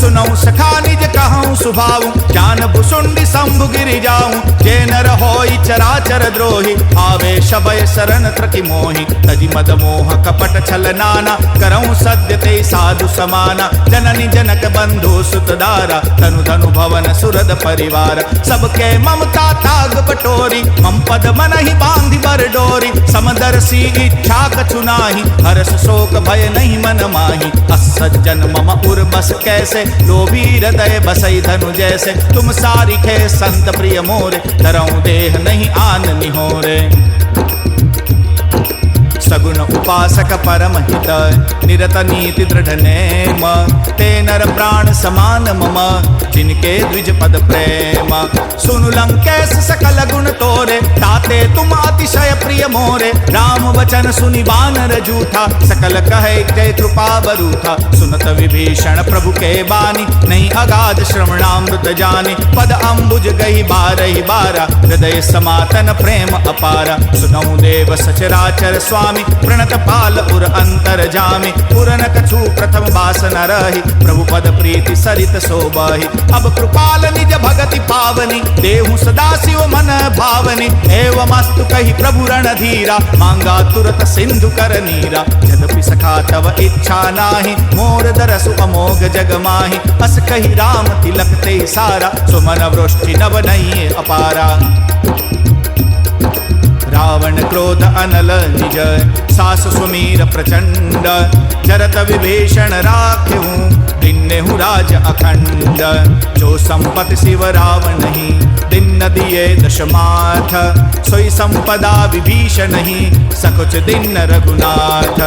सुनौ सखा निज कहूँ सुभाऊ जान भुसुंडी शंभु गिरि जाऊं जे नर होई चराचर द्रोही आवेश भय शरण त्रकि मोहि तजि मद मोह कपट छल नाना करऊं सद्य ते साधु समाना जननी जनक बंधु सुत दारा तनु धनु भवन सुरद परिवार सबके ममता ताग बटोरी मम पद मन ही बांधि बर डोरी समदर्शी इच्छा कछु नाही हर्ष शोक भय नहीं मन माही असज्जन मम उर बस कैसे लोभी हृदय बसई धनु जैसे तुम सारिखे संत प्रिय मोरे धरऊं देह नहीं आन निहोरे सगुण उपासक परम हित निरत नीति दृढ़ नेम ते नर प्राण समान मम जिनके द्विज पद प्रेम सुनु लंकेश सकल गुण तोरे ताते तुम अतिशय प्रिय मोरे राम वचन सुनि बानर जूठा सकल कहे जय कृपा बरूठा सुनत विभीषण प्रभु के बानी नहीं अगाध श्रवणामृत जाने पद अम्बुज गई बारहि बारा हृदय समातन प्रेम अपारा सुनऊ देव सचराचर स्वामी प्रणत पाल उर अंतर जामी पुरन कछु प्रथम बास न रही प्रभु पद प्रीति सरित सोबाही अब कृपाल निज भगति पावनी देहु सदा शिव मन भावनी एवमस्तु कही प्रभु रणधीरा मांगा तुरत सिंधु कर नीरा यद्यपि सखा तव इच्छा नाही मोर दरसु अमोघ जग माही अस कही राम तिलक ते सारा सुमन वृष्टि नव नहीं अपारा रावण क्रोध अनल निज सास सुमीर प्रचंड जरत विभीषण राख्यहूँ दिन्नेहु राज अखंड जो संपत्ति शिव रावण ही दिन दिए दशमाथ सोई संपदा विभीषण ही सकुच दिन रघुनाथ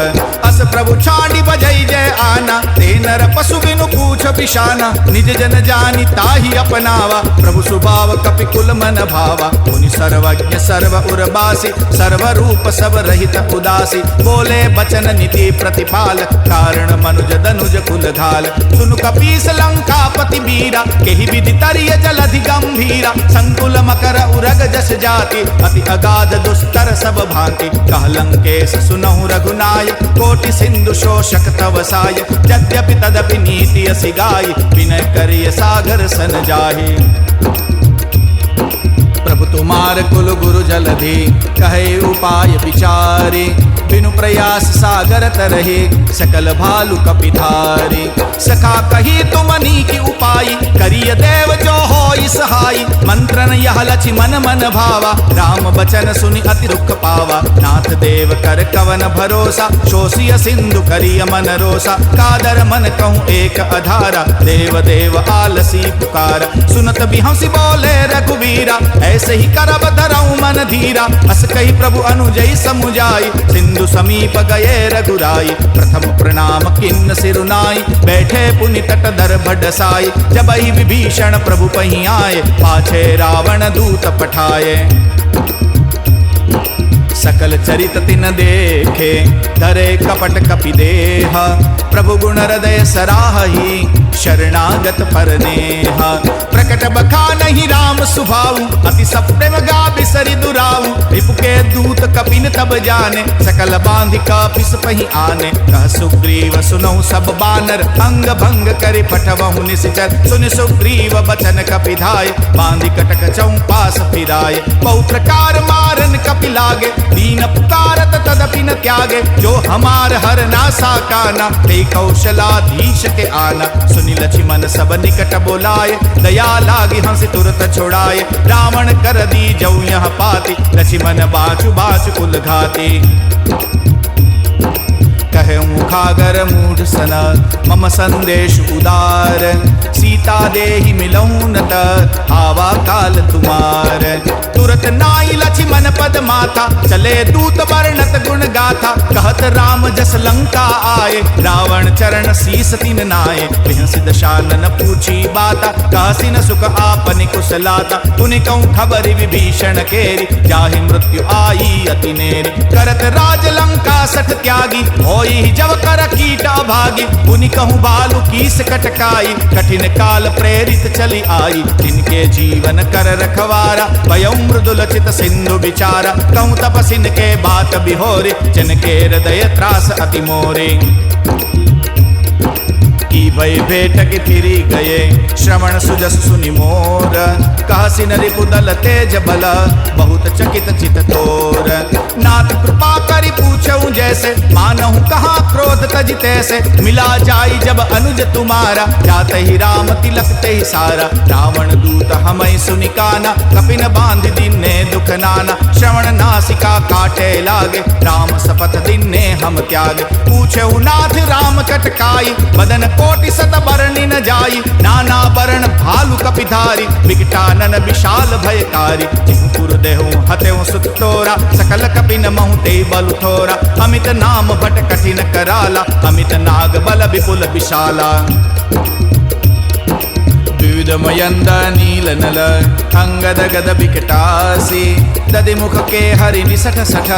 अस प्रभु छाड़ी बजई जय आना ते नर पशु बिनु पूछ बिशाना निज जन जानी ताहि अपनावा प्रभु सुभाव कपि कुल मन भावा मुनि सर्वज्ञ सर्व उर्बासी सर्व रूप सब रहित उदासी बोले बचन नीति प्रतिपाल कारण मनुज दनुज कुल घाल सुनु कपीस लंकापति बीरा केहि विधि तरिय जलधि गंभीरा संकुल मकर उरग जस जाति अति अगाध दुस्तर सब भांति कह लंकेश सुनहु रघुनाय कोटि सिंधु शोषक तव साय यद्यपि तदपि नीति असि गाय विनय करिय सागर सन जाहि प्रभु तुम्हार कुल गुरु जलधि कहे उपाय विचारे बिनु प्रयास सागर तरहे सकल भालु कपिधारी सखा कही तुमनी की उपाय करिय देव जो होई सहाय मंत्रन यह लछि मन मन भावा राम बचन सुनि अति दुख पावा नाथ देव कर कवन भरोसा शोषिय सिंधु करिय मन रोसा कादर मन कहूँ एक अधारा देव देव आलसी पुकारा सुनत बिहंसी बोले रघुवीरा ऐसे ही करब धरऊं मन धीरा अस कही प्रभु अनुजई समुझाई सिंधु समीप गए रघुराई प्रथम प्रणाम किन्न सिरुनाई बैठे पुनि तट धर भडसाई जब ही विभीषण प्रभु पही आए पाछे रावण दूत पठाए सकल चरित तिन देखे धरे कपट कपि देह प्रभु गुण हृदय सराही शरणागत परनेहा प्रकट बखानहि राम सुभाऊ अति सप्रेम गा बिसरि दुराऊ रिपु के दूत कपिन तब जाने सकल बांधि कपिस पही आने कह सुग्रीव सुनहु सब बानर अंग भंग करि पठवहु निश्चर सुनि सुग्रीव बचन कपि धाय बांधि कटक चौपास फिराए बहु प्रकार मारन कपि लागे दीन पुकारत तदपि न त्यागे जो हमार हर नासा काना ते कौशलाधीश के आना सुनि लक्ष्मण सब निकट बोलाए दया लागी हंस तुरत छोड़ाए रावण कर दी जऊ यह पाती लक्ष्मण बाचु बाचु कुल घाती कहे मुखागर मूढ़ सन मम संदेश उदार सीता देहि मिलऊं नत आवा काल तुम्हार तुरत नाई लक्ष्मण पद माथा चले दूत वर्णत गुण गाथा कहत राम जस लंका आए रावण चरण शीस तिन नाये बिहंसि दशानन पूछी बाता कहसि न सुख आपनि कुशलाता पुनि कहूँ खबर विभीषण केरी जाहि मृत्यु आई अति नेरी करत राज लंका सठ त्यागी होई जब कर कीट अभागी, पुनि कहूँ बालु कीस कटकाई, कठिन काल प्रेरित चली आई, जिनके जीवन कर रखवारा, भयउ मृदुल चित सिंधु विचारा, कहूँ तपसिन के बात बिहोरे, जिनके हृदय त्रास अति मोरे। की भय भेट के फिरी गए, श्रवण सुजस सुनि मोर, कहसी न रिपुदल तेज बल, बहुत चकित चित तोर। नाथ कृपा करि पूछऊं जैसे, मानहु कहाँ क्रोध तज तैसे, मिला जाई जब अनुज तुम्हारा, जाते ही राम तिलक ते ही सारा। रावण दूत हमें सुनि काना, कपिन बांध दीने दुख नाना, श्रवण नासिका काटे लागे, राम सपथ दीने हम त्याग। पूछऊं नाथ राम कटकाई, बदन कोटि सत बरनि न जाई, नाना बरण भालु कपिधारी, विकटानन विशाल भयकारी। जिहुपुर देहु हतेउ सुत तोरा, सकल कपिन महु ते बलु थोरा, अमित नाम भट कठिन कराला, अमित नाग बल विपुल विशाला। विविध मयंद नील नल, अंगद गद विकटासी, दधि मुख के हरि निसठ सठ,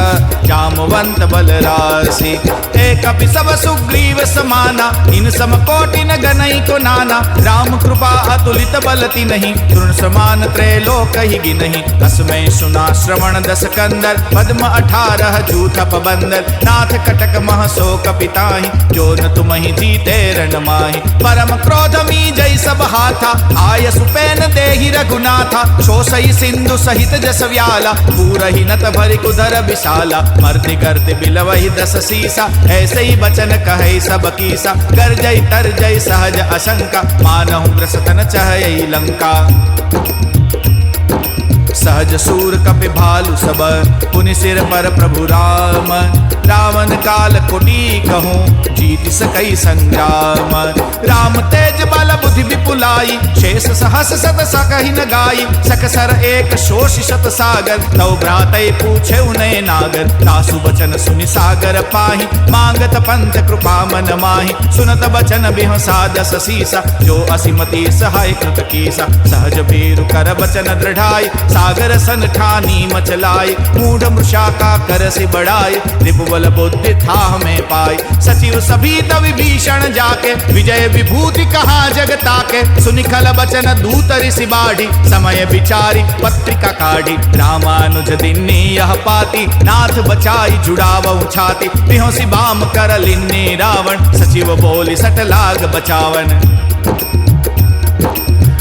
जामवंत बलरासी। एक कपि सब सुग्रीव समाना, इन सम कोटि न गनई को नाना, राम कृपा अतुलित बलति नहीं, तृण समान त्रैलोक ही गिनहि। असमय सुना श्रवण दस कंदर, पद्म 18 जूथप बंदर, नाथ कटक मह सो कपिताहि, जो न तुमहि जीते रण माहि। परम क्रोध मी जय सब हाथा, आय सुपैन देहि रघुनाथा, शोषई सिंधु सहित जस व्याला, पूरहि नत भरि कुधर विशाला। मर्दि गर्दि बिलवहि दस सीसा, ऐसे ही बचन कहै सब कीसा, गर्जई तरजई सहज अशंका, मानहु ग्रसतन चहई लंका। सहज सूर कपि भालु सब, पुनि सिर पर प्रभु राम, रावण काल कोटि कहूँ जीत सकई संग्राम। राम तेज बल बुद्धि विपुलाई, शेष सहस सत सकहि न गाई, सकसर एक शोष शत सागर, तव भ्रातै पूछे उनय नागर। तासु बचन सुनि सागर पाहि, मांगत पंथ कृपा मन माहि, सुनत बचन बिहसा दस सीसा, जो असिमति सहाय कृत कीसा। सहज वीरु कर बचन दृढ़ाई, सागर सन ठानी मचलाई, मूढ़ मृषा का कर से बढ़ाई, रिपुबल बुद्धि था हमें पाई। सचिव सभी तव विभीषण जाके, विजय विभूति कहा जगता के, सुनिखल बचन दूत ऋषि बाढ़ी, समय विचारी पत्रिका काढ़ी। रामानुज दिन्नी यह पाती, नाथ बचाई जुड़ावऊ छाती, बिहोसी बाम कर लिन्नी रावण, सचिव बोली सट लाग बचावन।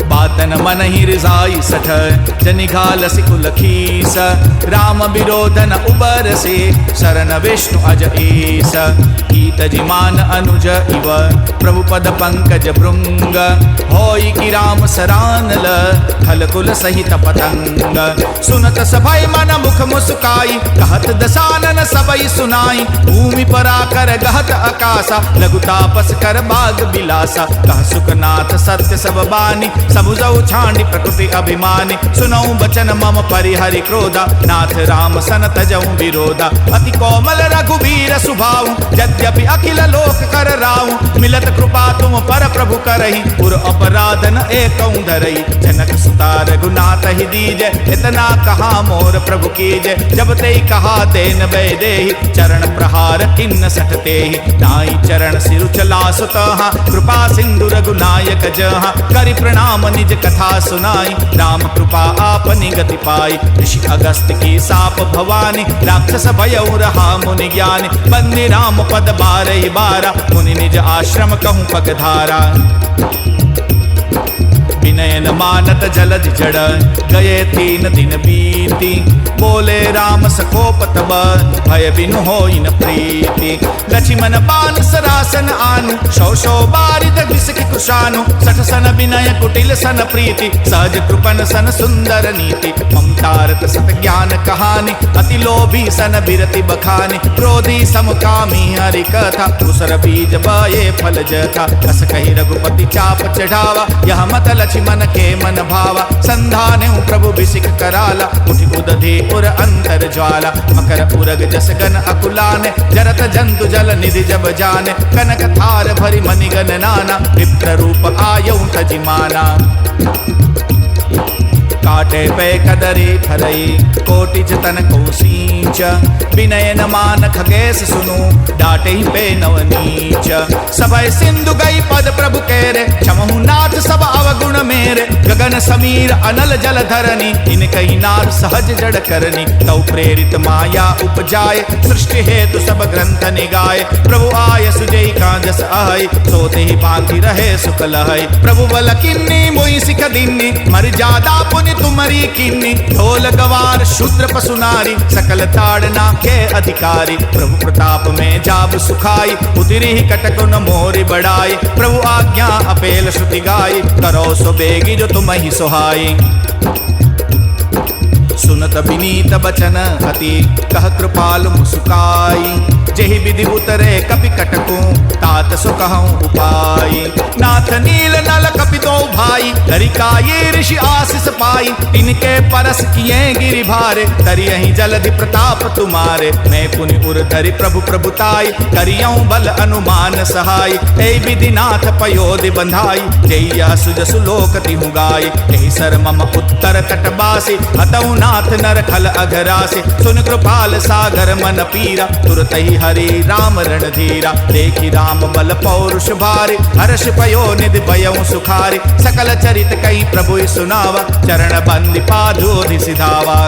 बातन मन ही रिजाई सठ, जनिघाल सिकुल खीस, राम विरोधन उबर से, शरण विष्णु अज ईस। कीत जिमान अनुज इव, प्रभु पद पंकज भृंग, होई कि राम सरानल, खल कुल सहित पतंग। सुनत सभय मन मुख मुस्काई, कहत दसानन सबई सुनाई, भूमि पर आकर गहत आकाशा, लघु तापस कर बाग बिलासा। कह सुखनाथ सत्य सब बानी, सबुजौ छांडी प्रकृति अभिमानी, सुनऊ बचन मम परिहरि क्रोधा, नाथ राम सन तजऊ विरोधा। अति कोमल रघुवीर सुभाऊ, यद्यपि अखिल लोक कर राऊ, मिलत कृपा तुम पर प्रभु करहि, पुर अपराध न एकऊ धरहि। जनक सुता रघुनाथ ही दीजै, इतना कहा मोर प्रभु कीजै, जब ते कहा देन वै देहि, चरण प्रहार किन्न सटते ही। नाई चरण सिरु चला सुतहा, कृपा सिंधु रघुनायक जहाँ, करि प्रणाम निज कथा सुनाई, राम कृपा आपनि गति पाई। ऋषि अगस्त की साप भवानी, राक्षस भयउ रहा मुनि ज्ञानी, बंदी राम पद बारहि बारा, मुनि निज आश्रम कहूँ पगधारा। विनयन मानत जलज जड़, गए 3 दिन बीती, बोले राम सकोप तब, भय बिनु होई न प्रीति। लक्ष्मण बान सरासन आनु, शौ शौ बारिद घिसकि कुशानु, सठ सन विनय कुटिल सन प्रीति, सहज कृपन सन सुंदर नीति। ममतारत सत ज्ञान कहानी, अति लोभी सन बिरति बखानी, क्रोधी समकामी हरि कथा, कुसर बीज बये फल जथा। कस कही रघुपति चाप चढ़ावा, यह मत लक्ष्मण के मन भावा, संधाने प्रभु बिसिक कराला, उठि उदधि उर अंतर ज्वाला। मकर उरग जस गन अकुलाने, जरत जंतु जल निधि जब जाने, कनक थार भरि मणिगण नाना, विप्र रूप आयऊ तजिमाना। काटे पे कदरे खरई कोटि जतन को सींच विनय न मान खगेश सुनु डाटे ही पे नवनीच सबय सिंधु गई पद प्रभु केरे क्षमहु नाथ सब अवगुण मेरे गगन समीर अनल जल धरनी इनकई नार सहज जड़ करनी तौ प्रेरित माया उपजाए सृष्टि हेतु सब ग्रंथ निगाए प्रभु आय सुजय कांजस आय सोते ही बांधि रहे सुख लहै प्रभु बल किन्नी मोहि सिख दिन्नी मर्यादा पुनि तुमरी किन्नी ढोल गवार शूद्र पशु नारी सकल ताड़ना के अधिकारी प्रभु प्रताप में जाब सुखाई उतरी ही कटक न मोरी बढ़ाई प्रभु आज्ञा अपेल श्रुति गाई करो सो बेगी जो तुम ही सुहाई सुनत विनीत बचन अति कह कृपाल मुस्काई जेहि विधि उतरे कपि कटकू तात सो कहूँ उपाय नाथ नील नल कपि दो भाई दरिकाये ऋषि आशीष पाई इनके परस किए गिरि भारे तरियहि जलधि प्रताप तुम्हारे मैं पुनि उर धरि प्रभु प्रभुताई करियऊँ बल अनुमान सहाय ए विधि नाथ पयोधि बंधाई जय यह सुजसु लोक तिहु गाय एहि सर मम उत्तर तटबासी हतऊ नाथ नर खल अघरासे सुन कृपाल सागर मन पीरा तुरत ही हरि राम रणधीरा देखी राम बल पौरुष भारी हर्ष पयो निधि भयउ सुखारी सकल चरित कई प्रभु सुनावा चरण बंदि पादोधि सिधावा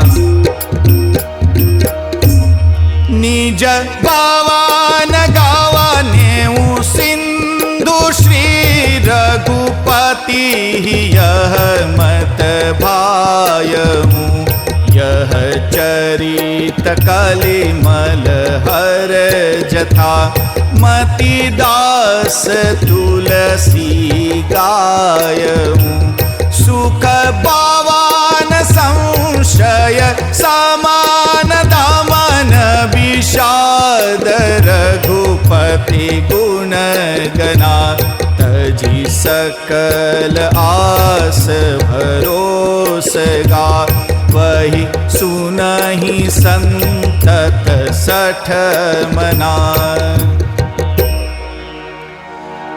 निज गावान गावा नेऊ सिंधु श्री रघुपति यह मत भायमु यह चरित कलिमल हर जथा मति दास तुलसी गायमु सुख बावान संशय समान दामन विषाद रघुपति गुण गना तजी सकल आस भरोस गा वही सुनहि संतत सठ मना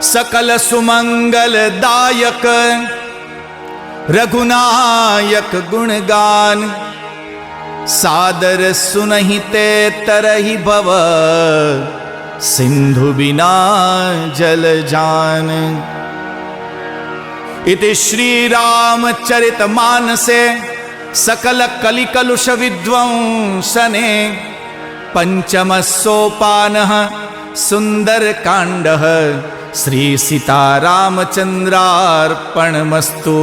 सकल सुमंगल दायक रघुनायक गुणगान सादर सुनहि ते तरहि भव सिंधु बिना जल जान इति श्री रामचरित मानसे सकल कलिकलुष विध्वंसने पंचम सोपानः सुंदर कांडः श्री सीतारामचंद्रार्पणमस्तु।